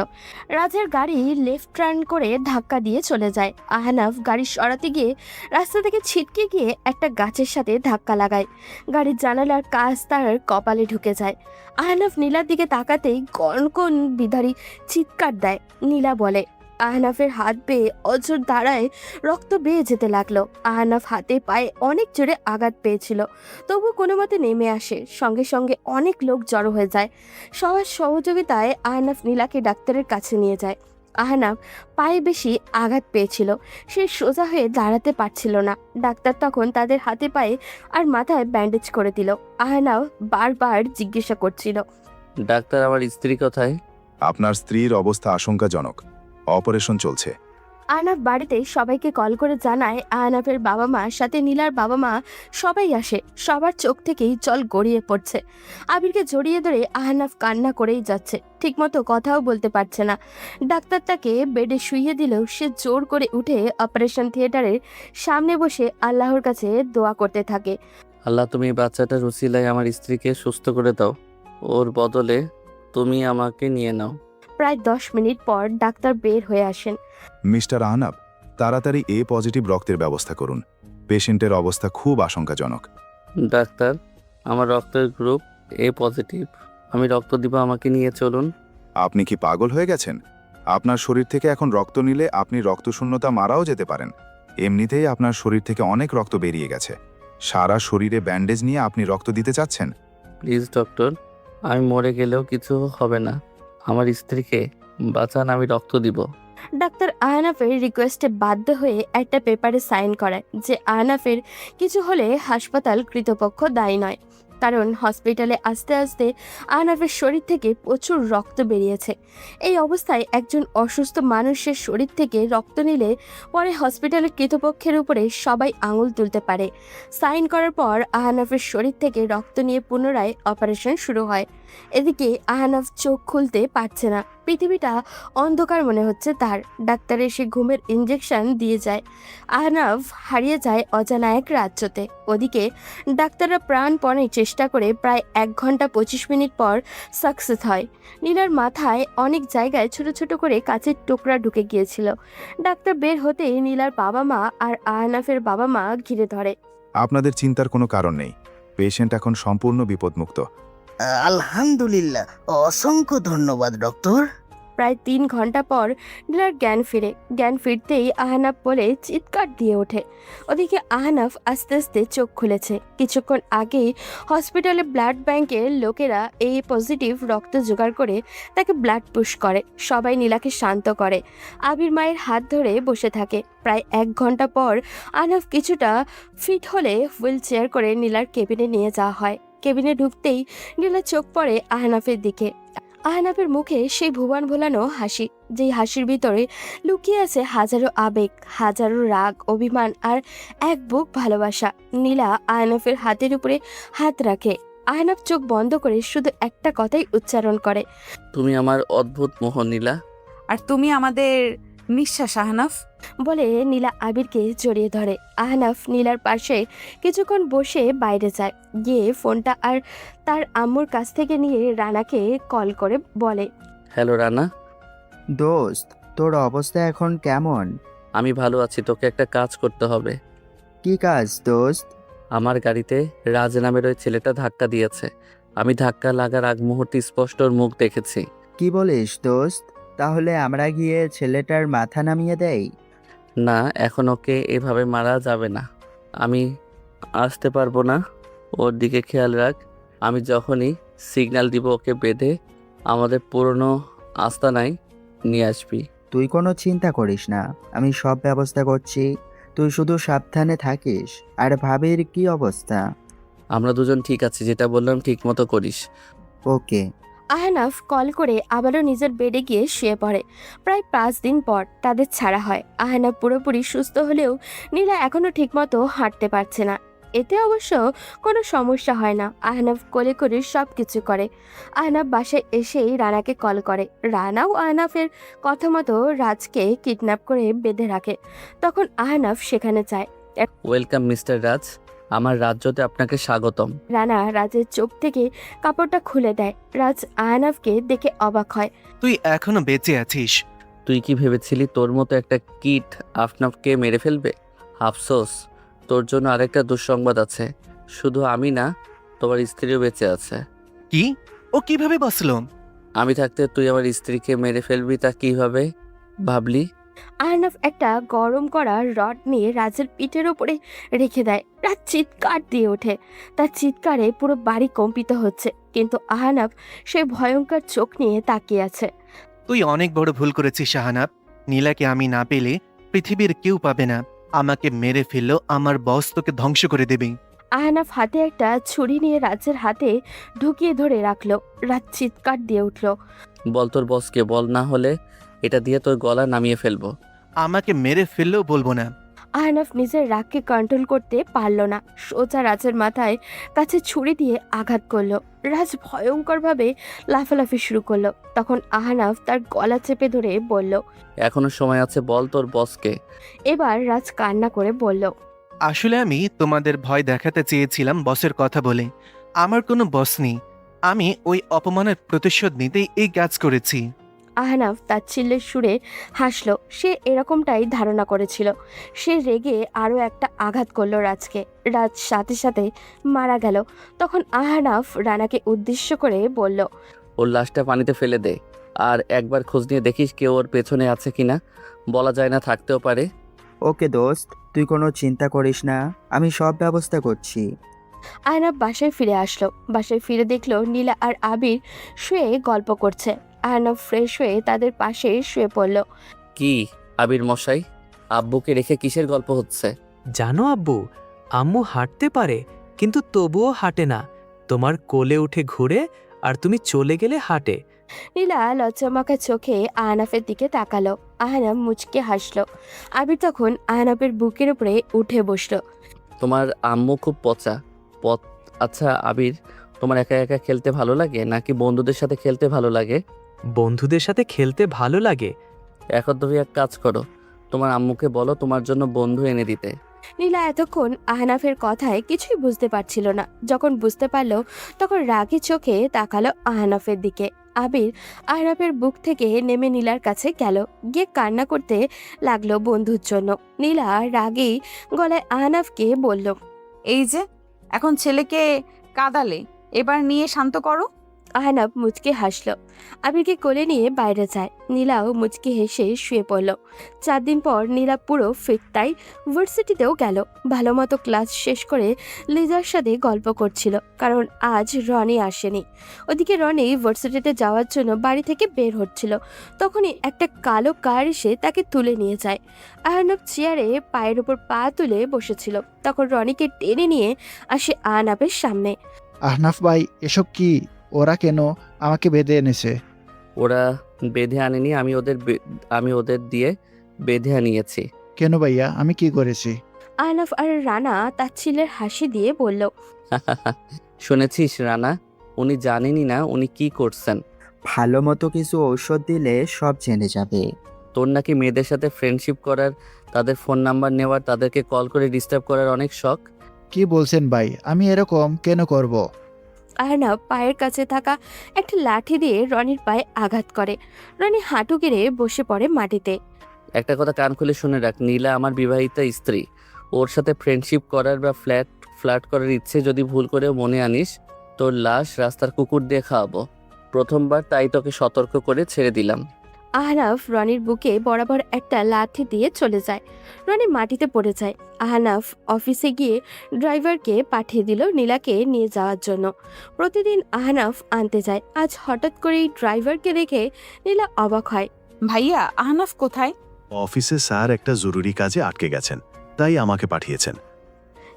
রাজের গাড়ি লেফট টার্ন করে ধাক্কা দিয়ে চলে যায়। আহনাফ গাড়ি সরাতে গিয়ে রাস্তা থেকে ছিটকে গিয়ে একটা গাছের সাথে ধাক্কা লাগায়। গাড়ির জানালার কাঁচ তার কপালে ঢুকে যায়। আহনাফ নীলার দিকে তাকাতেই কনকন বিধারী চিৎকার দেয়। নীলা বলে, আহনাফের হাত বেয়ে অঝোর ধারায় রক্ত বেয়ে যেতে লাগলো। আহনাফ হাতে পায়ে অনেক জোরে আঘাত পেয়েছিল, তবু কোনো মতে নেমে আসে। সঙ্গে সঙ্গে অনেক লোক জড়ো হয়ে যায়। সবার সহযোগিতায় আহনাফ নীলাকে ডাক্তারের কাছে নিয়ে যায়। আহনাফ পায়ে বেশি আঘাত পেয়েছিল, সে সোজা হয়ে দাঁড়াতে পারছিল না। ডাক্তার তখন তাদের হাতে পায়ে আর মাথায় ব্যান্ডেজ করে দিল। আহনাফ বারবার জিজ্ঞাসা করছিল, ডাক্তার, আমার স্ত্রী কোথায়? আপনার স্ত্রীর অবস্থা আশঙ্কাজনক, অপারেশন চলছে। আহনাফ বাড়িতে সবাইকে কল করে জানায় আহনাফের বাবা মা, সাথে নীলার বাবা মা সবাই আসে। সবার চোখ থেকেই জল গড়িয়ে পড়ছে। আবিরকে জড়িয়ে ধরে আহনাফ কান্না করেই যাচ্ছে, ঠিকমতো কথাও বলতে পারছে না। ডাক্তার তাকে বেডে শুইয়ে দিলেও সে জোর করে উঠে অপারেশন থিয়েটারের সামনে বসে আল্লাহর কাছে দোয়া করতে থাকে। আল্লাহ, তুমি বাচ্চাটার উসিলায় আমার স্ত্রীকে সুস্থ করে দাও, ওর বদলে তুমি আমাকে নিয়ে নাও। প্রায় 10 মিনিট পর ডাক্তার বের হয়ে আসেন। মিস্টার আহনাফ, তাড়াতাড়ি এ পজিটিভ রক্তের ব্যবস্থা করুন। পেশেন্টের অবস্থা খুব আশঙ্কাজনক। ডাক্তার, আমার রক্তের গ্রুপ এ পজিটিভ, আমি রক্ত দিব, আমাকে নিয়ে চলুন। আপনি কি পাগল হয়ে গেছেন? আপনার শরীর থেকে এখন রক্ত নিলে আপনি রক্তশূন্যতা মারাও যেতে পারেন। এমনিতেই আপনার শরীর থেকে অনেক রক্ত বেরিয়ে গেছে। সারা শরীরে ব্যান্ডেজ নিয়ে আপনি রক্ত দিতে চাচ্ছেন? প্লিজ ডক্টর, আমি মরে গেলেও কিছু হবে না, আমার স্ত্রীকে বাঁচান, আমি রক্ত দিব। ডাক্তার আহনাফের রিকোয়েস্টে বাধ্য হয়ে একটা পেপারে সাইন করায় যে আহনাফের কিছু হলে হাসপাতাল কর্তৃপক্ষ দায়ী নয়, কারণ হসপিটালে আস্তে আস্তে আহনাফের শরীর থেকে প্রচুর রক্ত বেরিয়েছে। এই অবস্থায় একজন অসুস্থ মানুষের শরীর থেকে রক্ত নিলে পরে হসপিটালের কর্তৃপক্ষের উপরে সবাই আঙুল তুলতে পারে। সাইন করার পর আহনাফের শরীর থেকে রক্ত নিয়ে পুনরায় অপারেশন শুরু হয়। এদিকে আহনাফ চোখ খুলতে পারছে না, পৃথিবীটা অন্ধকার মনে হচ্ছে তার। ডাক্তার এসে ঘুমের ইঞ্জেকশন দিয়ে যায়। আহনাফ হারিয়ে যায় অজানা এক রাজ্যতে। ওদিকে ডাক্তাররা প্রাণপণে চেষ্টা করে প্রায় 1 ঘন্টা 25 মিনিট পর সাকসেস হয়। নীলার মাথায় অনেক জায়গায় ছোট ছোট করে কাচের টুকরা ঢুকে গিয়েছিল। ডাক্তার বের হতেই নীলার বাবা মা আর আহনাফের বাবা মা ঘিরে ধরে। আপনাদের চিন্তার কোনো কারণ নেই, পেশেন্ট এখন সম্পূর্ণ বিপদমুক্ত। আলহামদুলিল্লাহ, অসংখ্য ধন্যবাদ ডক্টর। প্রায় 3 ঘন্টা পর নীলার জ্ঞান ফিরে। জ্ঞান ফিরতেই আহনাফ বলে চিৎকার দিয়ে ওঠে। ওদিকে আহনাফ আস্তে আস্তে চোখ খুলেছে। কিছুক্ষণ আগেই হসপিটালে ব্লাড ব্যাংকের লোকেরা এই পজিটিভ রক্ত জোগাড় করে তাকে ব্লাড পুশ করে। সবাই নীলাকে শান্ত করে। আবির মায়ের হাত ধরে বসে থাকে। প্রায় 1 ঘন্টা পর আহনাফ কিছুটা ফিট হলে হুইল চেয়ার করে নীলার কেবিনে নিয়ে যাওয়া হয়। কেবিনে ঢুকতেই নীলার চোখ পড়ে আহনাফের দিকে। আহনাফের মুখে সেই ভুবন ভোলানো হাসি, যেই হাসির ভিতরে লুকিয়ে আছে হাজারো আবেগ, হাজারো রাগ, অভিমান আর এক বুক ভালোবাসা। নীলা আহনাফের হাতের উপরে হাত রাখে। আহনাফ চোখ বন্ধ করে শুধু একটা কথাই উচ্চারণ করে, তুমি আমার অদ্ভুত মোহ নীলা। আর তুমি আমাদের নিঃশ্বাস আহনাফ। বলে নীলা আবিরকে জড়িয়ে ধরে। আহনাফ নীলার পাশে কিছুক্ষণ বসে বাইরে যায়। গিয়ে ফোনটা আর তার আম্মুর কাছ থেকে নিয়ে রানাকে কল করে বলে, হ্যালো রানা। দোস্ত, তোর অবস্থা এখন কেমন? আমি ভালো আছি, তোকে একটা কাজ করতে হবে। কি কাজ দোস্ত? আমার গাড়িতে রাজ নামের ওই ছেলেটা ধাক্কা দিয়েছে। আমি ধাক্কা লাগার আগ মুহূর্তে স্পষ্ট ওর মুখ দেখেছি। কি বলিস দোস্ত? তাহলে আমরা গিয়ে ছেলেটার মাথা নামিয়ে দেই? না, এখন ওকে এভাবে মারা যাবে না। আমি আসতে পারবো না, ওর দিকে খেয়াল রাখ। আমি যখনই সিগন্যাল দিব ওকে বেঁধে আমাদের পুরনো আস্তানায় নিয়ে আসবি। তুই কোনো চিন্তা করিস না, আমি সব ব্যবস্থা করছি। তুই শুধু সাবধানে থাকিস। আর ভাবির কি অবস্থা? আমরা দুজন ঠিক আছি, যেটা বললাম ঠিক মতো করিস। ওকে। আহনাফ কল করে আবারও নিজের বেডে গিয়ে শুয়ে পড়ে। প্রায় 5 দিন পর তাদের ছাড়া হয়। আহনাফ পুরোপুরি সুস্থ হলেও নীলা এখনো ঠিকমতো হাঁটতে পারছে না। এতে অবশ্য কোনো সমস্যা হয় না, আহনাফ কোলে করে সব কিছু করে। আহনাফ বাসায় এসেই রানাকে কল করে। রানাও আহনাফের কথা মতো রাজকে কিডন্যাপ করে বেঁধে রাখে। তখন আহনাফ সেখানে যায়। ওয়েলকাম মিস্টার রাজ, আমার রাজ্যতে আপনাকে স্বাগতম। রানা রাজের চোখ থেকে কাপড়টা খুলে দেয়। রাজ আহনাফকে দেখে অবাক হয়। তুই এখনো বেঁচে আছিস? তুই কি ভেবেছিলি তোর মতো একটা কিট আফনাফকে মেরে ফেলবে? আফসোস, তোর জন্য আরেকটা দুঃসংবাদ আছে। শুধু আমি না, তোমার স্ত্রীও বেঁচে আছে। কি? ও কিভাবে বাঁচলো? আমি থাকতে তুই আমার স্ত্রীকে মেরে ফেলবি, তা কিভাবে ভাবলি? আহনাফ একটা গরম করা রড নিয়ে রাজের পিঠের ওপরে রেখে দেয়। রাজ চিৎকার দিয়ে ওঠে। তার চিৎকারে পুরো বাড়ি কম্পিত হচ্ছে, কিন্তু আহনাফ সে ভয়ঙ্কর চোখ নিয়ে তাকিয়ে আছে। তুই অনেক বড় ভুল করেছিস শাহানাব। নীলাকে আমি না পেলে পৃথিবীর কেউ পাবে না। আমাকে মেরে ফেললেও আমার বস তোকে ধ্বংস করে দেবে। আহনাফ হাতে একটা ছুরি নিয়ে রাজের হাতে ঢুকিয়ে ধরে রাখলো। রাজ চিৎকার দিয়ে উঠল। বল তোর বসকে, বল, না হলে এটা দিয়ে তোর গলা নামিয়ে ফেলবো। আমাকে মেরে ফেললেও বলবো না। আহনাফ নিজের রাগকে কন্ট্রোল করতে পারল না, সোজা রাজের মাথায় কাছে ছুরি দিয়ে আঘাত করলো। রাজ ভয়ঙ্করভাবে লাফালাফি শুরু করলো। তখন আহনাফ তার গলা চেপে ধরে বলল, এখনো সময় আছে, বল তোর বসকে। এবার রাজ কান্না করে বলল, আসলে আমি তোমাদের ভয় দেখাতে চেয়েছিলাম বসের কথা বলে। আমার কোনো বস নেই। আমি ওই অপমানের প্রতিশোধ নিতেই এই কাজ করেছি। আহনাফ তার চিল্লের সুরে হাসলো। সে এরকমটাই ধারণা করেছিল। সে রেগে আরও একটা আঘাত করলো রাজকে। রাজ সাথে সাথে মারা গেল। তখন আহনাফ রানাকে উদ্দেশ্য করে বলল, ওর লাশটা পানিতে ফেলে দে, আর একবার খোঁজ নিয়ে দেখিস কেউ ওর পেছনে আছে কিনা। বলা যায় না, থাকতেও পারে। ওকে দোস্ত, তুই কোনো চিন্তা করিস না, আমি সব ব্যবস্থা করছি। আহনাফ বাসায় ফিরে আসলো। বাসায় ফিরে দেখলো নীলা আর আবির শুয়ে গল্প করছে। আহনাফ ফ্রেশ হয়ে তাদের পাশে শুয়ে পড়ল। কি আবির মশাই, আব্বুকে রেখে কিসের গল্প হচ্ছে? জানো আব্বু, আম্মু হাঁটতে পারে কিন্তু তবুও হাঁটে না। তোমার কোলে উঠে ঘুরে আর তুমি চলে গেলে হাঁটে। নীলা লজ্জামাখা চোখে আহনাফের দিকে তাকালো। আহনাফ মুচকে হাসলো। আবির তখন আহনাফের বুকের উপরে উঠে বসলো। তোমার আম্মু খুব পচা। আচ্ছা আবির, তোমার একা একা খেলতে ভালো লাগে নাকি বন্ধুদের সাথে খেলতে ভালো লাগে? বন্ধুদের সাথে খেলতে ভালো লাগে। এখন তুমি এক কাজ করো, তোমার আম্মুকে বলো তোমার জন্য বন্ধু এনে দিতে। নীলা এতক্ষণ আহনাফের কথায় কিছুই বুঝতে পারছিল না। যখন বুঝতে পারলো তখন রাগী চোখে তাকালো আহনাফের দিকে। আবির আহনাফের বুক থেকে নেমে নীলার কাছে গেল, গিয়ে কান্না করতে লাগলো বন্ধুর জন্য। নীলা রাগেই গলায় আহনাফকে বলল, এই যে এখন ছেলেকে কাঁদালে, এবার নিয়ে শান্ত করো। আহনাফ মুচকে হাসলো। আবিরকে কোলে নিয়ে বাইরে যায়। নীলাও মুচকে হেসে শুয়ে পড়ল। 4 দিন পর নীলা পুরো ফিট, তাই ভার্সিটিতেও গেল। ভালো মতো ক্লাস শেষ করে লিজার সাথে গল্প করছিল, কারণ আজ রনি আসেনি। ওদিকে রনি ভার্সিটিতে যাওয়ার জন্য বাড়ি থেকে বের হচ্ছিল। তখনই একটা কালো কার এসে তাকে তুলে নিয়ে যায়। আহনাফ চেয়ারে পায়ের উপর পা তুলে বসেছিল। তখন রনিকে টেনে নিয়ে আসে আহনাফের সামনে। আহনাফ ভাই, এসব কি? ওরা কেন আমাকে বেঁধে এনেছে? ওরা বেঁধে আনেনি, আমি ওদের দিয়ে বেঁধে আনিয়েছি। কেন ভাইয়া, আমি কি করেছি? আহনাফ আর রানা তার ছেলের হাসি দিয়ে বলল, শুনেছিস রানা, উনি জানেনই না উনি কি করছেন। ভালো মতো কিছু ঔষধ দিলে সব জেনে যাবে। তোর নাকি মেয়েদের সাথে ফ্রেন্ডশিপ করার, তাদের ফোন নাম্বার নেওয়ার, তাদেরকে কল করে ডিস্টার্ব করার অনেক শখ। কি বলছেন ভাই? আমি এরকম কেন করব? আহনাফ পায়ের কাছে থাকা একটা লাঠি দিয়ে রনির পায়ে আঘাত করে। রনি হাঁটু গেড়ে বসে পড়ে মাটিতে। একটা কথা কান খুলে শুনে রাখ, নীলা আমার বিবাহিতা স্ত্রী। ওর সাথে ফ্রেন্ডশিপ করার বা ফ্ল্যাট করার ইচ্ছে যদি ভুল করেও মনে আনিস, তোর লাশ রাস্তার কুকুর দিয়ে খাওয়াবো। প্রথমবার তাই তোকে সতর্ক করে ছেড়ে দিলাম। আহনাফ রনির বুকে বরাবর একটা লাঠি দিয়ে চলে যায়। রনি মাটিতে পড়ে যায়। আহনাফ অফিসে গিয়ে ড্রাইভারকে পাঠিয়ে দিল নীলাকে নিয়ে যাওয়ার জন্য। প্রতিদিন আহনাফ আনতে যায়। আজ হঠাৎ করেই ড্রাইভারকে দেখে নীলা অবাক হয়। ভাইয়া, আহনাফ কোথায়? অফিসে স্যার একটা জরুরি কাজে আটকে গেছেন, তাই আমাকে পাঠিয়েছেন।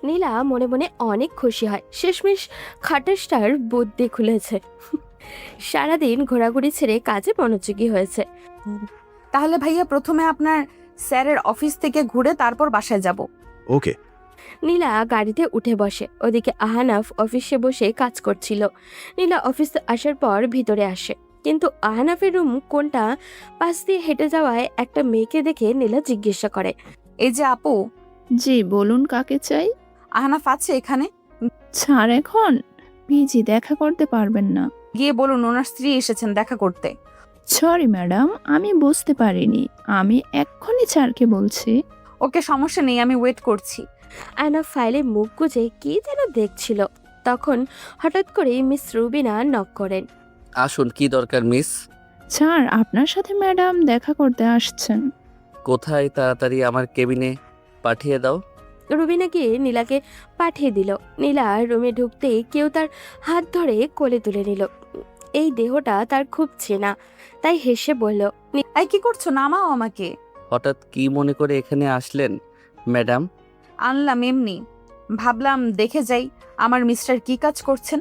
নীলা মনে মনে অনেক খুশি হয়। শেষমেশ খাটাসটার বুদ্ধি খুলেছে। সারাদিন ঘোরাঘুরি ছেড়ে কাজে মনোযোগী হয়েছে। তাহলে ভাইয়া প্রথমে আপনার স্যারের অফিস থেকে ঘুরে তারপর বাসায় যাব। ওকে। নীলা গাড়িতে উঠে বসে। ওদিকে আহনাফ অফিসে বসে কাজ করছিল। নীলা অফিসে আসার পর ভিতরে আসে, কিন্তু আহনাফের রুম কোনটা পাশ দিয়ে হেঁটে যাওয়ায় একটা মেয়েকে দেখে নীলা জিজ্ঞাসা করে, এই যে আপু। জি বলুন, কাকে চাই? আহনাফ আছে এখানে? ছাড় এখন, বিজি, দেখা করতে পারবেন না। গিয়ে বলুন ওনার স্ত্রী এসেছেন দেখা করতে। সরি ম্যাডাম, আমি বুঝতে পারিনি। আমি এক্ষুনি স্যারকে বলছি। ওকে, সমস্যা নেই, আমি ওয়েট করছি। আহনাফ ফাইলে মুখ গুজে কি যেন দেখছিল। তখন হঠাৎ করে মিস রুবিনা নক করেন। আসুন, কি দরকার মিস? স্যার, আপনার সাথে ম্যাডাম দেখা করতে আসছেন। কোথায়? তাড়াতাড়ি আমার কেবিনে পাঠিয়ে দাও। রুবিনা গিয়ে নীলাকে পাঠিয়ে দিল। নীলা রুমে ঢুকতেই কেউ তার হাত ধরে কোলে তুলে নিল। এই দেহটা তার খুব চেনা, তাই হেসে বলল, এই কি করছো? নামাও আমাকে। হঠাৎ কি মনে করে এখানে আসলেন ম্যাডাম? আনলাম এমনি, ভাবলাম দেখে যাই আমার মিস্টার কি কাজ করছেন।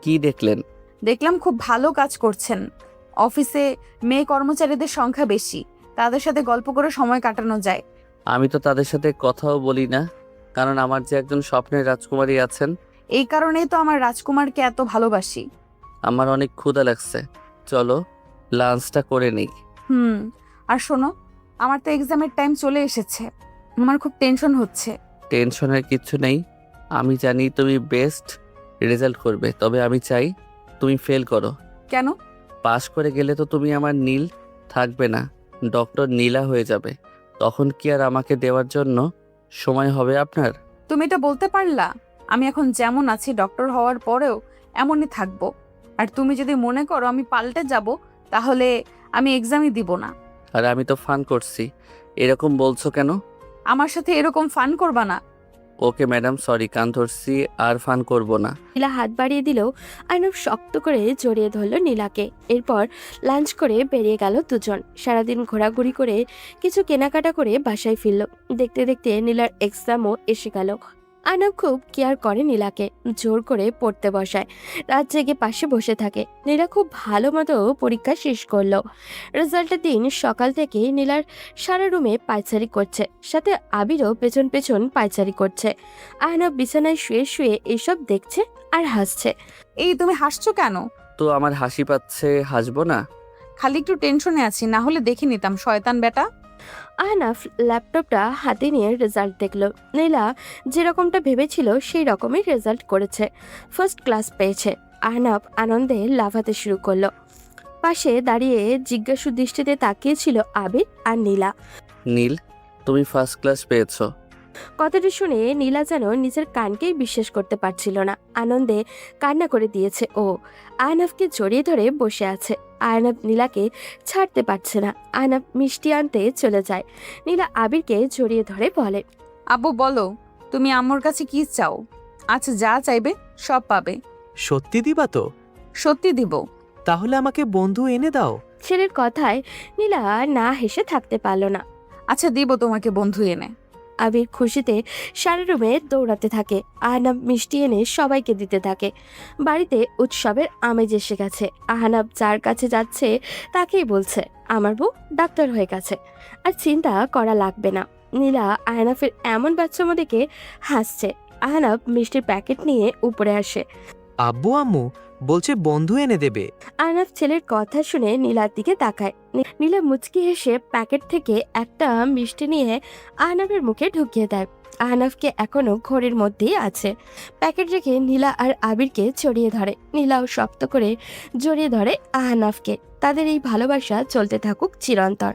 কি দেখলেন? দেখলাম খুব ভালো কাজ করছেন। অফিসে মেয়ে কর্মচারীদের সংখ্যা বেশি, তাদের সাথে গল্প করে সময় কাটানো যায়। আমি তো তাদের সাথে কথাও বলি না, কারণ আমার যে একজন স্বপ্নের রাজকুমারী আছেন। এই কারণেই তো আমার রাজকুমারকে এত ভালোবাসি। আমার অনেক ক্ষুধা লাগছে, চলো লাঞ্চটা করে নিই। আর শোনো, আমার তো এক্সামের টাইম চলে এসেছে, আমার খুব টেনশন হচ্ছে। টেনশনের কিছু নেই, আমি জানি তুমি বেস্ট রেজাল্ট করবে, তবে আমি চাই তুমি ফেল করো। কেন? পাশ করে গেলে তো তুমি আমার নীল থাকবে না, ডক্টর নীলা হয়ে যাবে। তখন কি আর আমাকে দেওয়ার জন্য সময় হবে আপনার? তুমি এটা বলতে পারলা? আমি এখন যেমন আছি ডক্টর হওয়ার পরেও এমনই থাকবো। আর তুমি যদি মনে করো আমি পাল্টে যাব, তাহলে আমি এক্সামই দিব না। আর আমি তো ফান করছি, এরকম বলছো কেন? আমার সাথে এরকম ফান করবা না। ওকে ম্যাডাম, সরি, কান ধরছি, আর ফান করব না। নীলা হাত বাড়িয়ে দিল। আর্নব শক্ত করে জড়িয়ে ধরল নীলাকে। এরপর লাঞ্চ করে বেরিয়ে গেল দুজন। সারাদিন ঘোরাঘুরি করে কিছু কেনাকাটা করে বাসায় ফিরল। দেখতে দেখতে নীলার এক্সামও এসে গেল। আর্নব খুব কেয়ার করে নীলাকে, জোর করে পড়তে বসায়, রাত জেগে পাশে বসে থাকে। নীলা খুব ভালো মতো পরীক্ষা শেষ করলো। রেজাল্টের দিন সকাল থেকে নীলার সারা রুমে পায়চারি করছে, সাথে আবিরও পেছন পেছন পায়চারি করছে। আর্নব বিছানায় শুয়ে শুয়ে এসব দেখছে আর হাসছে। এই তুমি হাসছো কেন? তো আমার হাসি পাচ্ছে, হাসবো না? খালি একটু টেনশনে আছি, না হলে দেখে নিতাম, শয়তান বেটা। আহনাফ ল্যাপটপটা হাতে নিয়ে রেজাল্ট দেখলো। নীলা যেরকমটা ভেবেছিল সেই রকমই রেজাল্ট করেছে, ফার্স্ট ক্লাস পেয়েছে। আহনাফ আনন্দে লাফাতে শুরু করলো। পাশে দাঁড়িয়ে জিজ্ঞাসু দৃষ্টিতে তাকিয়েছিল আবির আর নীলা। নীল, তুমি ফার্স্ট ক্লাস পেয়েছো? কথাটা শুনে নীলা যেন নিজের কানকেই বিশ্বাস করতে পারছিল না। আনন্দে কান্না করে দিয়েছে ও। আহনাফকে জড়িয়ে ধরে বসে আছে। আহনাফ নীলাকে ছাড়তে পারছে না। আহনাফ মিষ্টি আনতে চলে যায়। নীলা আবিরকে জড়িয়ে ধরে বলে, আব্বু বলো, তুমি আম্মুর কাছে কি চাও? আচ্ছা, যা চাইবে সব পাবে। সত্যি দিবা তো? সত্যি দিব। তাহলে আমাকে বন্ধু এনে দাও। ছেলের কথায় নীলা না হেসে থাকতে পারল না। আচ্ছা, দিব তোমাকে বন্ধু এনে। আবির খুশিতে সারা রুমে দৌড়াতে থাকে। আহনাব মিষ্টি এনে সবাইকে দিতে থাকে। বাড়িতে উৎসবের আমেজ এসে গেছে। আহনাব যার কাছে যাচ্ছে তাকেই বলছে, আমার বউ ডাক্তার হয়ে গেছে, আর চিন্তা করা লাগবে না। নীলা আহনাফের এমন বাচ্চামো দেখে হাসছে। আহনাব মিষ্টির প্যাকেট নিয়ে উপরে আসে। আব্বু আম্মু বলছে বন্ধু এনে দেবে। আহনাফ ছেলের কথা শুনে নীলার দিকে তাকায়। নীলা মুচকি হেসে প্যাকেট থেকে একটা মিষ্টি নিয়ে আহনাফের মুখে ঢুকিয়ে দেয়। আহনাফকে এখনো ঘোরের মধ্যেই আছে। প্যাকেট রেখে নীলা আর আবিরকে জড়িয়ে ধরে। নীলাও শক্ত করে জড়িয়ে ধরে আহনাফকে। তাদের এই ভালোবাসা চলতে থাকুক চিরন্তর।